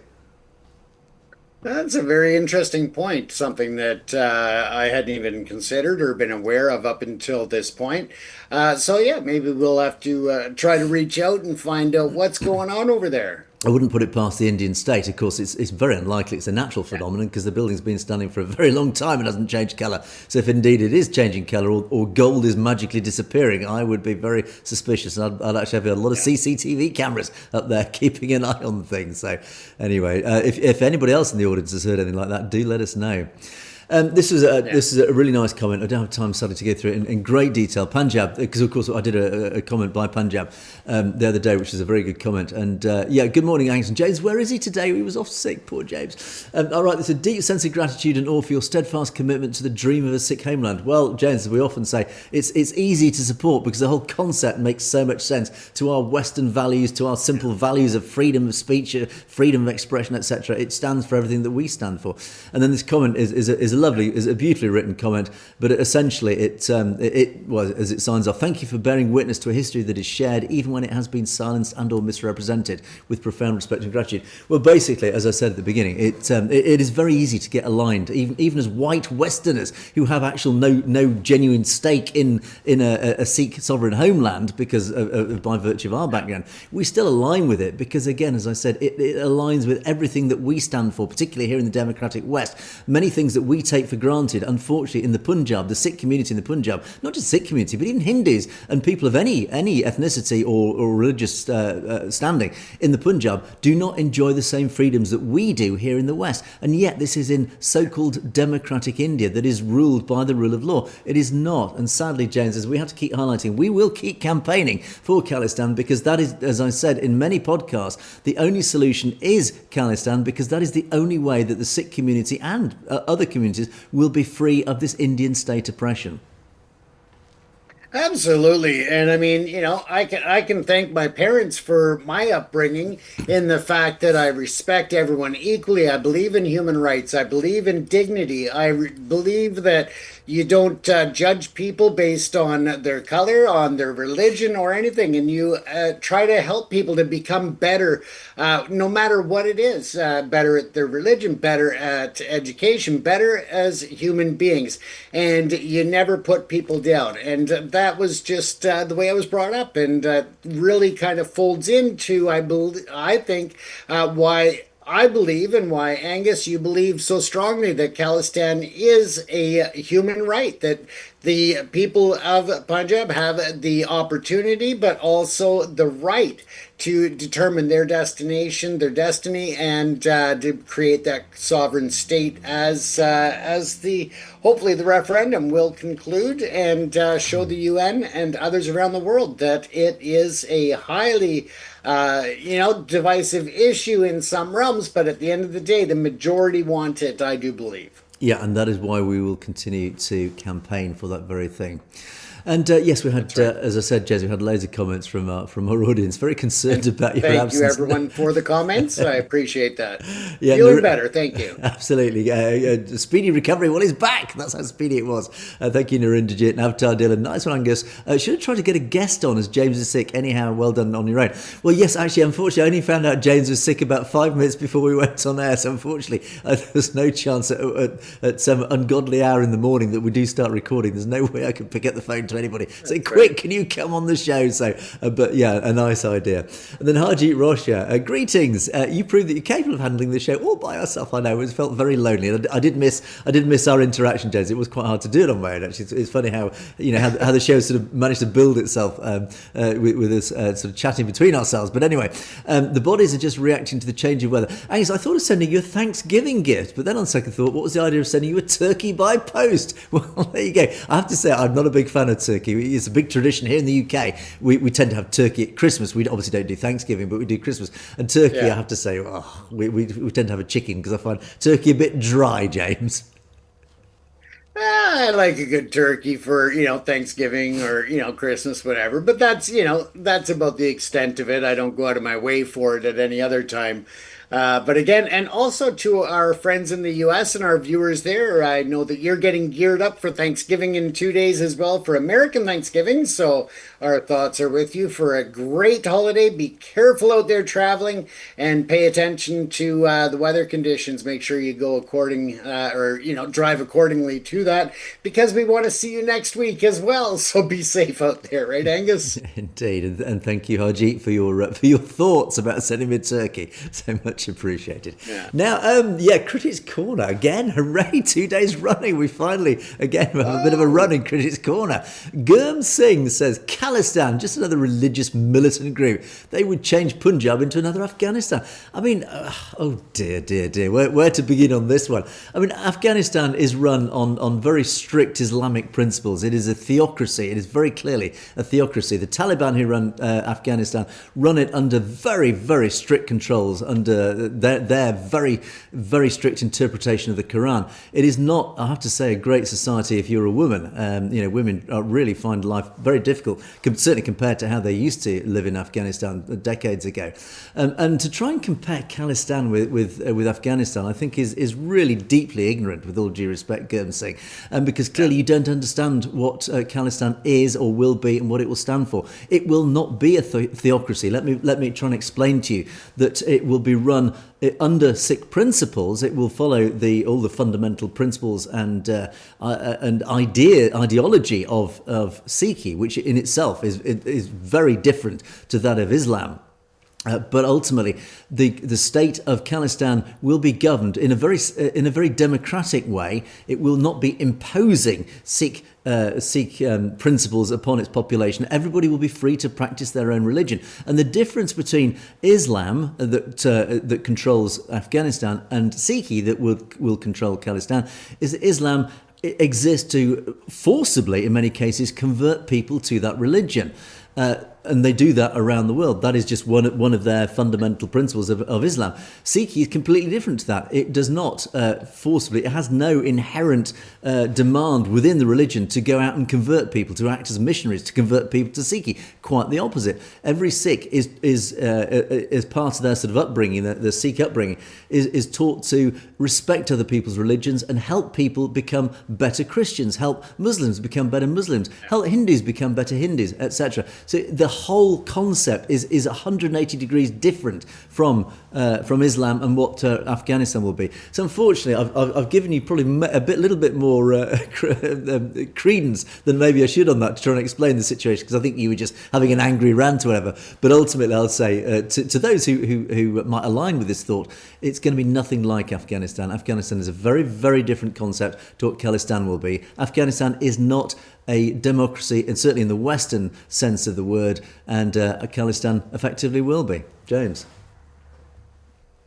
That's a very interesting point, something that I hadn't even considered or been aware of up until this point. Maybe we'll have to try to reach out and find out what's going on over there. I wouldn't put it past the Indian state. Of course, it's very unlikely it's a natural phenomenon because the building's been standing for a very long time and hasn't changed colour. So if indeed it is changing colour or gold is magically disappearing, I would be very suspicious. And I'd actually have a lot of CCTV cameras up there keeping an eye on things. So anyway, if anybody else in the audience has heard anything like that, do let us know. This is a really nice comment. I don't have time sadly to go through it in great detail. Punjab, because of course I did a comment by Punjab the other day, which is a very good comment. And good morning, Angus and James. Where is he today? He was off sick, poor James. All right, there's a deep sense of gratitude and awe for your steadfast commitment to the dream of a Sikh homeland. Well, James, as we often say, it's easy to support because the whole concept makes so much sense to our Western values, to our simple values of freedom of speech, freedom of expression, etc. It stands for everything that we stand for. And then this comment is a beautifully written comment, but essentially it as it signs off, thank you for bearing witness to a history that is shared even when it has been silenced and or misrepresented, with profound respect and gratitude. Well, basically, as I said at the beginning, it is very easy to get aligned, even as white Westerners who have actual no genuine stake in a Sikh sovereign homeland because by virtue of our background, we still align with it because, again, as I said, it aligns with everything that we stand for, particularly here in the democratic West. Many things that we take for granted, unfortunately, in the Punjab, the Sikh community in the Punjab, not just Sikh community, but even Hindus and people of any ethnicity or religious standing in the Punjab do not enjoy the same freedoms that we do here in the West. And yet this is in so-called democratic India that is ruled by the rule of law. It is not. And sadly, James, as we have to keep highlighting, we will keep campaigning for Khalistan, because that is, as I said in many podcasts, the only solution is Khalistan, because that is the only way that the Sikh community and other communities will be free of this Indian state oppression. Absolutely. And I mean, I can thank my parents for my upbringing in the fact that I respect everyone equally. I believe in human rights. I believe in dignity. Believe that you don't judge people based on their color, on their religion, or anything. And you try to help people to become better, no matter what it is, better at their religion, better at education, better as human beings. And you never put people down. And that was just the way I was brought up, and really kind of folds into, I think, why I believe, and why, Angus, you believe so strongly that Khalistan is a human right, that the people of Punjab have the opportunity, but also the right to determine their destination, their destiny, and to create that sovereign state as the hopefully the referendum will conclude and show the UN and others around the world that it is a highly divisive issue in some realms, but at the end of the day, the majority want it, I do believe. Yeah, and that is why we will continue to campaign for that very thing. And yes, we had, as I said, Jez, we had loads of comments from our audience, very concerned about your absence. Thank you, everyone, for the comments. I appreciate that. Yeah, feeling better, thank you. Absolutely. Speedy recovery. Well, he's back. That's how speedy it was. Thank you, Narendra and Avatar Dylan. Nice one, Angus. Should have tried to get a guest on, as James is sick. Anyhow, well done on your own. Well, yes, actually, unfortunately, I only found out James was sick about 5 minutes before we went on air. So unfortunately, there was no chance at some ungodly hour in the morning that we do start recording. There's no way I could pick up the phone to anybody. Say, quick, can you come on the show? So, but yeah, a nice idea. And then Harjeet Rosha, greetings. You proved that you're capable of handling the show all by yourself. I know, it felt very lonely. And I did miss our interaction, Jez. It was quite hard to do it on my own, actually. It's funny how the show sort of managed to build itself with us sort of chatting between ourselves. But anyway, the bodies are just reacting to the change of weather. Angus, I thought of sending you a Thanksgiving gift, but then on second thought, what was the idea of sending you a turkey by post? Well, there you go. I have to say, I'm not a big fan of turkey. It's a big tradition here in the UK. We tend to have turkey at Christmas. We obviously don't do Thanksgiving, but we do Christmas. And turkey, yeah. I have to say, we tend to have a chicken, because I find turkey a bit dry, James. I like a good turkey for, Thanksgiving or, Christmas, whatever. But that's about the extent of it. I don't go out of my way for it at any other time. But again, and also to our friends in the US and our viewers there, I know that you're getting geared up for Thanksgiving in 2 days as well, for American Thanksgiving. So our thoughts are with you for a great holiday. Be careful out there traveling, and pay attention to the weather conditions. Make sure you go drive accordingly to that, because we want to see you next week as well. So be safe out there, right, Angus? Indeed, and thank you, Harjeet, for your thoughts about sending me turkey. So much appreciated. Yeah. Now, Critics Corner again. Hooray! 2 days running. We finally again have a bit of a run in Critics Corner. Gurm Singh says, Khalistan, just another religious militant group. They would change Punjab into another Afghanistan. I mean, oh dear. Where to begin on this one? I mean, Afghanistan is run on very strict Islamic principles. It is a theocracy. It is very clearly a theocracy. The Taliban who run Afghanistan run it under very, very strict controls, under their very, very strict interpretation of the Quran. It is not, I have to say, a great society if you're a woman. Women really find life very difficult, certainly compared to how they used to live in Afghanistan decades ago. And to try and compare Khalistan with Afghanistan, I think is really deeply ignorant, with all due respect, Gurm Singh, because clearly you don't understand what Khalistan is or will be and what it will stand for. It will not be a theocracy. Let me try and explain to you that it will be run under Sikh principles. It will follow all the fundamental principles and ideology of Sikhi, which in itself is very different to that of Islam. But ultimately, the state of Khalistan will be governed in a very democratic way. It will not be imposing Sikh principles upon its population. Everybody will be free to practice their own religion. And the difference between Islam that controls Afghanistan and Sikhi that will control Khalistan is that Islam exists to forcibly, in many cases, convert people to that religion. And they do that around the world. That is just one of their fundamental principles of Islam. Sikhi is completely different to that. It does not forcibly, it has no inherent demand within the religion to go out and convert people, to act as missionaries, to convert people to Sikhi. Quite the opposite. Every Sikh is part of their sort of upbringing, the Sikh upbringing, is taught to respect other people's religions and help people become better Christians, help Muslims become better Muslims, help Hindus become better Hindus, etc. So the whole concept is 180 degrees different from Islam and what Afghanistan will be. So unfortunately, I've given you probably little bit more credence than maybe I should on that to try and explain the situation, because I think you were just having an angry rant or whatever. But ultimately, I'll say to those who might align with this thought, it's going to be nothing like Afghanistan. Afghanistan is a very, very different concept to what Khalistan will be. Afghanistan is not a democracy, and certainly in the Western sense of the word, and Khalistan effectively will be. James.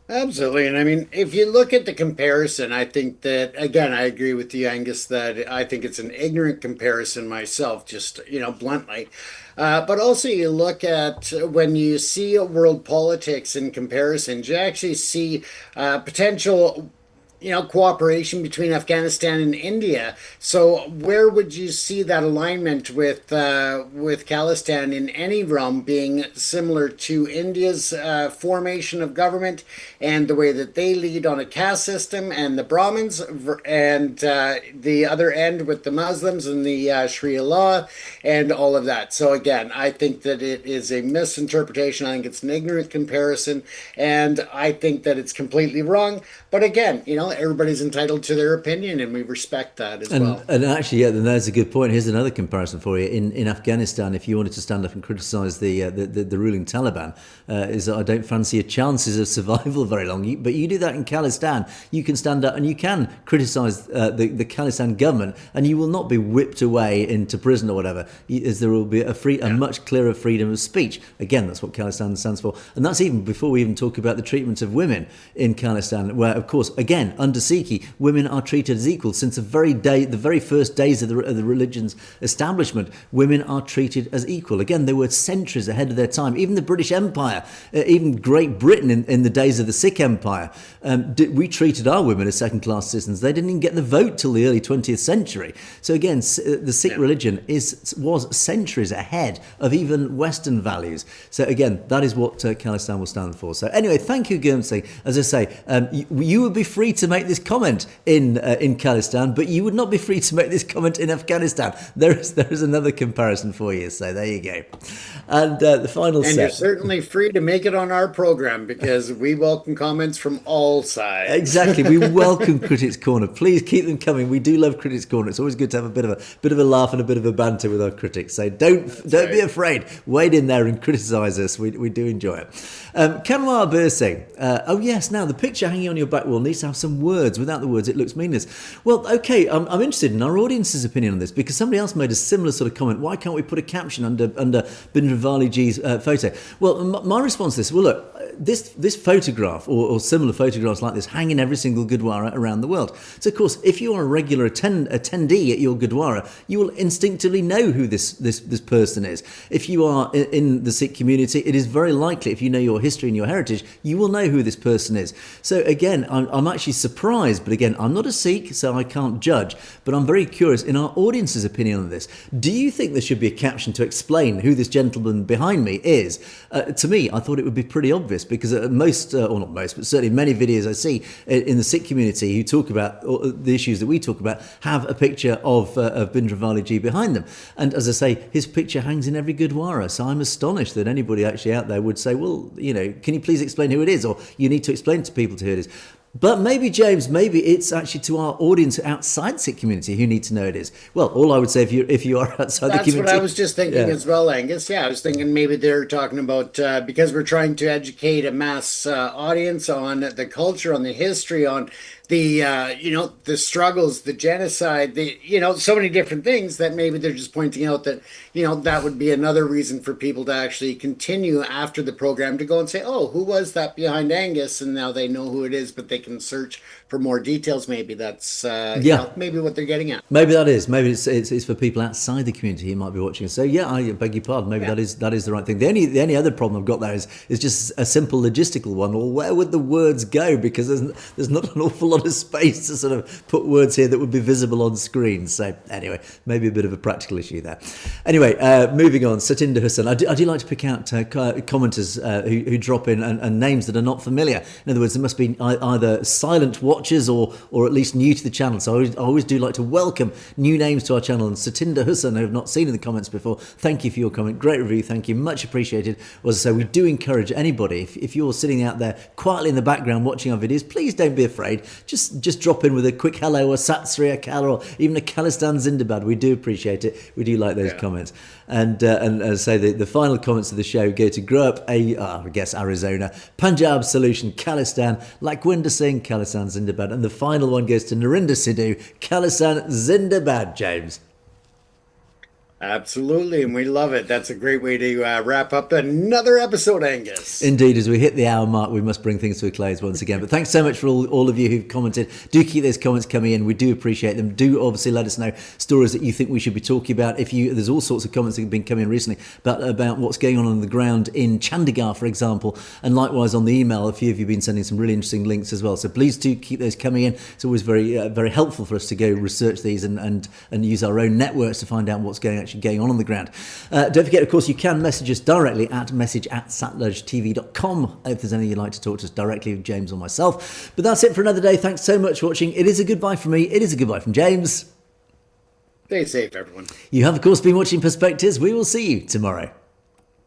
Absolutely. And I mean, if you look at the comparison, I think that, again, I agree with you, Angus, that I think it's an ignorant comparison myself, just, bluntly. But also you look at when you see world politics in comparisons, you actually see potential cooperation between Afghanistan and India. So where would you see that alignment with Khalistan in any realm being similar to India's formation of government and the way that they lead on a caste system, and the Brahmins, and the other end with the Muslims and the Sharia law and all of that. So again, I think that it is a misinterpretation. I think it's an ignorant comparison, and I think that it's completely wrong. But again, everybody's entitled to their opinion, and we respect that as well. And actually, yeah, then there's a good point. Here's another comparison for you. In Afghanistan, if you wanted to stand up and criticise the ruling Taliban, is that I don't fancy your chances of survival very long. But you do that in Khalistan, you can stand up and you can criticise the Khalistan government, and you will not be whipped away into prison or whatever, as there will be a much clearer freedom of speech. Again, that's what Khalistan stands for. And that's even before we even talk about the treatment of women in Khalistan, where, of course, again, under Sikhi, women are treated as equal. Since the very first days of the religion's establishment, women are treated as equal. Again, they were centuries ahead of their time. Even the British Empire, even Great Britain in the days of the Sikh Empire, we treated our women as second-class citizens. They didn't even get the vote till the early 20th century. So again, the Sikh religion was centuries ahead of even Western values. So again, that is what Khalistan will stand for. So anyway, thank you, Gurmsing. As I say, you would be free to make this comment in Khalistan, but you would not be free to make this comment in Afghanistan. There is another comparison for you. So there you go. And the final and you're certainly free to make it on our program, because we welcome comments from all sides. Exactly. We welcome Critics Corner. Please keep them coming. We do love Critics Corner. It's always good to have a bit of a laugh and a bit of a banter with our critics. So don't be afraid. Wade in there and criticise us. We do enjoy it. Kanwar Bursing. Oh yes. Now the picture hanging on your back wall needs to have some words. Without the words, it looks meaningless. Well, okay. I'm interested in our audience's opinion on this, because somebody else made a similar sort of comment. Why can't we put a caption under Bindranwale Ji's photo? Well, my response to this. Well, look. This photograph or similar photographs like this hang in every single Gurdwara around the world. So, of course, if you are a regular attendee at your Gurdwara, you will instinctively know who this person is. If you are in the Sikh community, it is very likely, if you know your history and your heritage, you will know who this person is. So, again, I'm actually surprised, but again, I'm not a Sikh, so I can't judge, but I'm very curious in our audience's opinion on this. Do you think there should be a caption to explain who this gentleman behind me is? To me, I thought it would be pretty obvious, because most, or not most, but certainly many videos I see in the Sikh community who talk about the issues that we talk about have a picture of Bindranwale Ji behind them. And as I say, his picture hangs in every Gurdwara. So I'm astonished that anybody actually out there would say, well, can you please explain who it is? Or you need to explain to people who it is. But maybe, James, maybe it's actually to our audience outside the Sikh community who need to know it is. Well, all I would say, if you are outside the community... That's what I was just thinking as well, Angus. Yeah, I was thinking maybe they're talking about, because we're trying to educate a mass audience on the culture, on the history, on the, the struggles, the genocide, so many different things that maybe they're just pointing out that, that would be another reason for people to actually continue after the program to go and say, oh, who was that behind Angus? And now they know who it is, but they can search for more details. Maybe that's, maybe what they're getting at. Maybe that is. Maybe it's for people outside the community who might be watching. So yeah, I beg your pardon. Maybe that is the right thing. The only other problem I've got there is just a simple logistical one. Or where would the words go? Because there's not an awful lot of space to sort of put words here that would be visible on screen. So anyway, maybe a bit of a practical issue there. Anyway, moving on. Satinder Hussain. I do like to pick out commenters who drop in and names that are not familiar. In other words, there must be either silent watchers or at least new to the channel. So I always do like to welcome new names to our channel. And Satinder Hussain, who I've not seen in the comments before, thank you for your comment. Great review. Thank you. Much appreciated. So we do encourage anybody, if you're sitting out there quietly in the background watching our videos, please don't be afraid. Just drop in with a quick hello, a Sat Sri Akal, or even a Khalistan Zindabad. We do appreciate it. We do like those comments. And as I say, the final comments of the show go to Grow Up, I guess, Arizona, Punjab Solution, Khalistan, Lakwinder Singh, Khalistan Zindabad. And the final one goes to Narinder Sidhu, Khalistan Zindabad, James. Absolutely, and we love it. That's a great way to wrap up another episode, Angus. Indeed, as we hit the hour mark, we must bring things to a close once again. But thanks so much for all of you who've commented. Do keep those comments coming in. We do appreciate them. Do obviously let us know stories that you think we should be talking about. There's all sorts of comments that have been coming in recently about what's going on the ground in Chandigarh, for example, and likewise on the email. A few of you have been sending some really interesting links as well. So please do keep those coming in. It's always very very helpful for us to go research these and use our own networks to find out what's going on the ground. Don't forget, of course, you can message us directly at message@satlugetv.com if there's anything you'd like to talk to us directly with James or myself. But that's it for another day. Thanks so much for watching. It is a goodbye from me. It is a goodbye from James. Stay safe, everyone. You have, of course, been watching Perspectives. We will see you tomorrow.